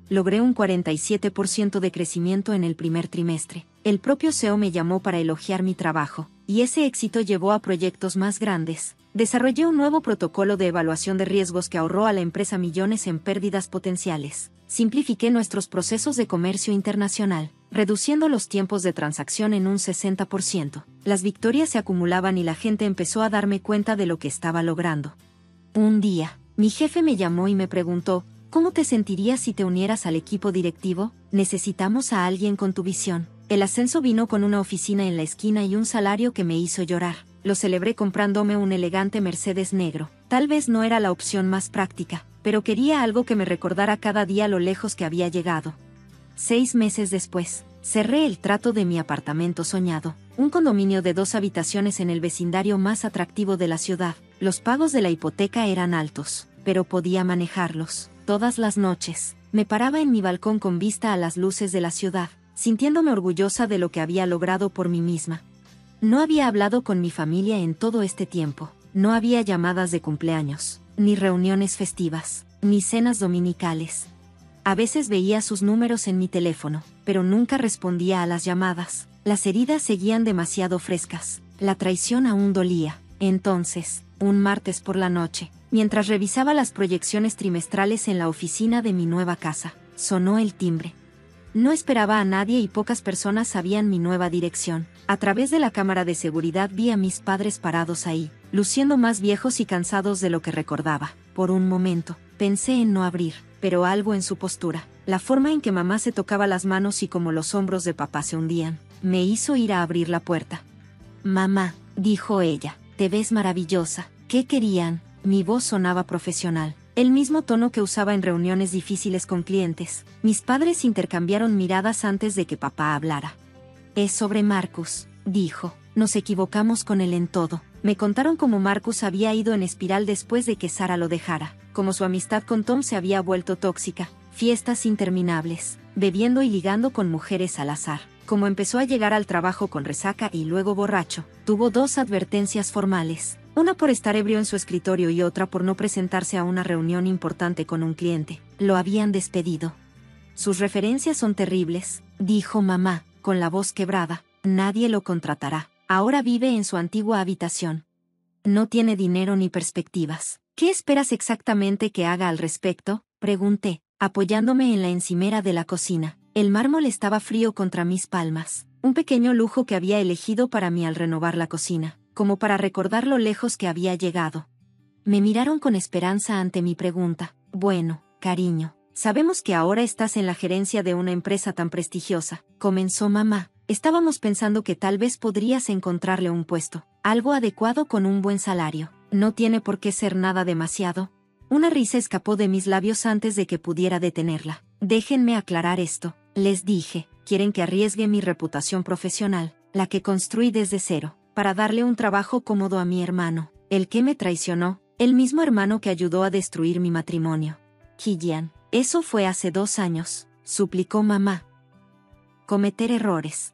Logré un 47% de crecimiento en el primer trimestre. El propio CEO me llamó para elogiar mi trabajo, y ese éxito llevó a proyectos más grandes. Desarrollé un nuevo protocolo de evaluación de riesgos que ahorró a la empresa millones en pérdidas potenciales. Simplifiqué nuestros procesos de comercio internacional. reduciendo los tiempos de transacción en un 60%. Las victorias se acumulaban y la gente empezó a darme cuenta de lo que estaba logrando. Un día, mi jefe me llamó y me preguntó, ¿cómo te sentirías si te unieras al equipo directivo? Necesitamos a alguien con tu visión. El ascenso vino con una oficina en la esquina y un salario que me hizo llorar. Lo celebré comprándome un elegante Mercedes negro. Tal vez no era la opción más práctica, pero quería algo que me recordara cada día lo lejos que había llegado. 6 meses después, cerré el trato de mi apartamento soñado, un condominio de 2 habitaciones en el vecindario más atractivo de la ciudad. Los pagos de la hipoteca eran altos, pero podía manejarlos. Todas las noches, me paraba en mi balcón con vista a las luces de la ciudad, sintiéndome orgullosa de lo que había logrado por mí misma. No había hablado con mi familia en todo este tiempo. No había llamadas de cumpleaños, ni reuniones festivas, ni cenas dominicales. A veces veía sus números en mi teléfono, pero nunca respondía a las llamadas. Las heridas seguían demasiado frescas. La traición aún dolía. Entonces, un martes por la noche, mientras revisaba las proyecciones trimestrales en la oficina de mi nueva casa, sonó el timbre. No esperaba a nadie y pocas personas sabían mi nueva dirección. A través de la cámara de seguridad vi a mis padres parados ahí, luciendo más viejos y cansados de lo que recordaba. Por un momento, pensé en no abrir, pero algo en su postura, la forma en que mamá se tocaba las manos y como los hombros de papá se hundían, me hizo ir a abrir la puerta. «Mamá», dijo ella, «te ves maravillosa». ¿Qué querían? Mi voz sonaba profesional. El mismo tono que usaba en reuniones difíciles con clientes. Mis padres intercambiaron miradas antes de que papá hablara. «Es sobre Marcus», dijo. «Nos equivocamos con él en todo». Me contaron cómo Marcus había ido en espiral después de que Sara lo dejara, cómo su amistad con Tom se había vuelto tóxica, fiestas interminables, bebiendo y ligando con mujeres al azar, cómo empezó a llegar al trabajo con resaca y luego borracho. Tuvo 2 advertencias formales. Una por estar ebrio en su escritorio y otra por no presentarse a una reunión importante con un cliente. Lo habían despedido. «Sus referencias son terribles», dijo mamá, con la voz quebrada. «Nadie lo contratará. Ahora vive en su antigua habitación. No tiene dinero ni perspectivas». «¿Qué esperas exactamente que haga al respecto?», pregunté, apoyándome en la encimera de la cocina. El mármol estaba frío contra mis palmas, un pequeño lujo que había elegido para mí al renovar la cocina, como para recordar lo lejos que había llegado. Me miraron con esperanza ante mi pregunta. «Bueno, cariño, sabemos que ahora estás en la gerencia de una empresa tan prestigiosa», comenzó mamá. «Estábamos pensando que tal vez podrías encontrarle un puesto, algo adecuado con un buen salario. No tiene por qué ser nada demasiado». Una risa escapó de mis labios antes de que pudiera detenerla. «Déjenme aclarar esto», les dije. «Quieren que arriesgue mi reputación profesional, la que construí desde cero, para darle un trabajo cómodo a mi hermano, el que me traicionó, el mismo hermano que ayudó a destruir mi matrimonio». «Killian, eso fue hace 2 años», suplicó mamá. «Cometer errores,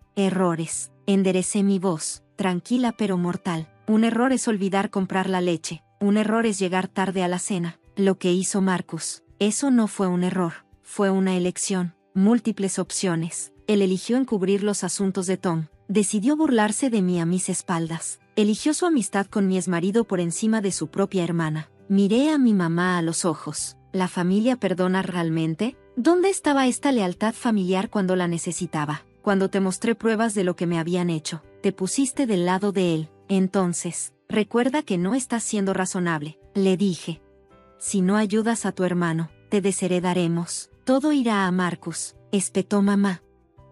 enderecé mi voz, tranquila pero mortal. Un error es olvidar comprar la leche, un error es llegar tarde a la cena. Lo que hizo Marcus, eso no fue un error, fue una elección, múltiples opciones. Él eligió encubrir los asuntos de Tom, decidió burlarse de mí a mis espaldas, eligió su amistad con mi exmarido por encima de su propia hermana». Miré a mi mamá a los ojos. ¿La familia perdona realmente? ¿Dónde estaba esta lealtad familiar cuando la necesitaba? Cuando te mostré pruebas de lo que me habían hecho, te pusiste del lado de él. Entonces, recuerda que no estás siendo razonable, le dije. Si no ayudas a tu hermano, te desheredaremos. Todo irá a Marcus, espetó mamá.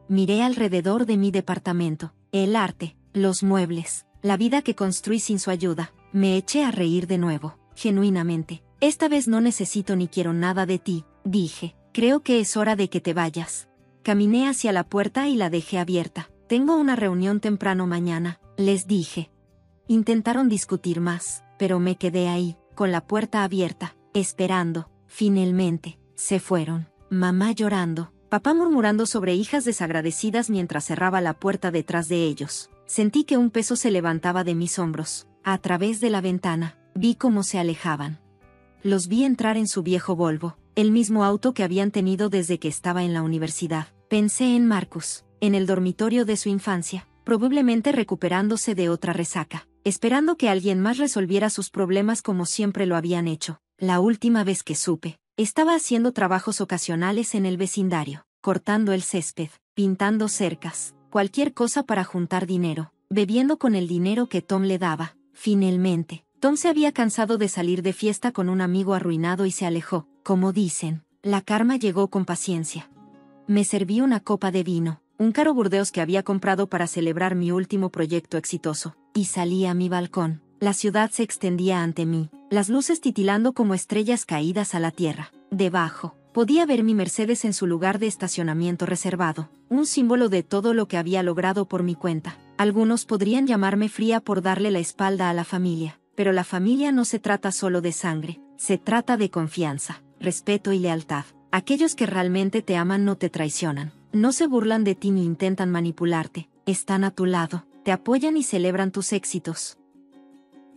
Miré alrededor de mi departamento, el arte, los muebles, la vida que construí sin su ayuda. Me eché a reír de nuevo, genuinamente. Esta vez no necesito ni quiero nada de ti, dije. Creo que es hora de que te vayas. Caminé hacia la puerta y la dejé abierta. Tengo una reunión temprano mañana, les dije. Intentaron discutir más, pero me quedé ahí, con la puerta abierta, esperando. Finalmente, se fueron. Mamá llorando, papá murmurando sobre hijas desagradecidas mientras cerraba la puerta detrás de ellos. Sentí que un peso se levantaba de mis hombros. A través de la ventana, vi cómo se alejaban. Los vi entrar en su viejo Volvo, el mismo auto que habían tenido desde que estaba en la universidad. Pensé en Marcus, en el dormitorio de su infancia, probablemente recuperándose de otra resaca, esperando que alguien más resolviera sus problemas como siempre lo habían hecho. La última vez que supe, estaba haciendo trabajos ocasionales en el vecindario. cortando el césped, pintando cercas, cualquier cosa para juntar dinero, bebiendo con el dinero que Tom le daba. Finalmente, Tom se había cansado de salir de fiesta con un amigo arruinado y se alejó. Como dicen, la karma llegó con paciencia. Me serví una copa de vino, un caro Burdeos que había comprado para celebrar mi último proyecto exitoso, y salí a mi balcón. La ciudad se extendía ante mí, las luces titilando como estrellas caídas a la tierra. Debajo, podía ver mi Mercedes en su lugar de estacionamiento reservado, un símbolo de todo lo que había logrado por mi cuenta. Algunos podrían llamarme fría por darle la espalda a la familia, pero la familia no se trata solo de sangre, se trata de confianza, respeto y lealtad. Aquellos que realmente te aman no te traicionan, no se burlan de ti ni intentan manipularte, están a tu lado, te apoyan y celebran tus éxitos.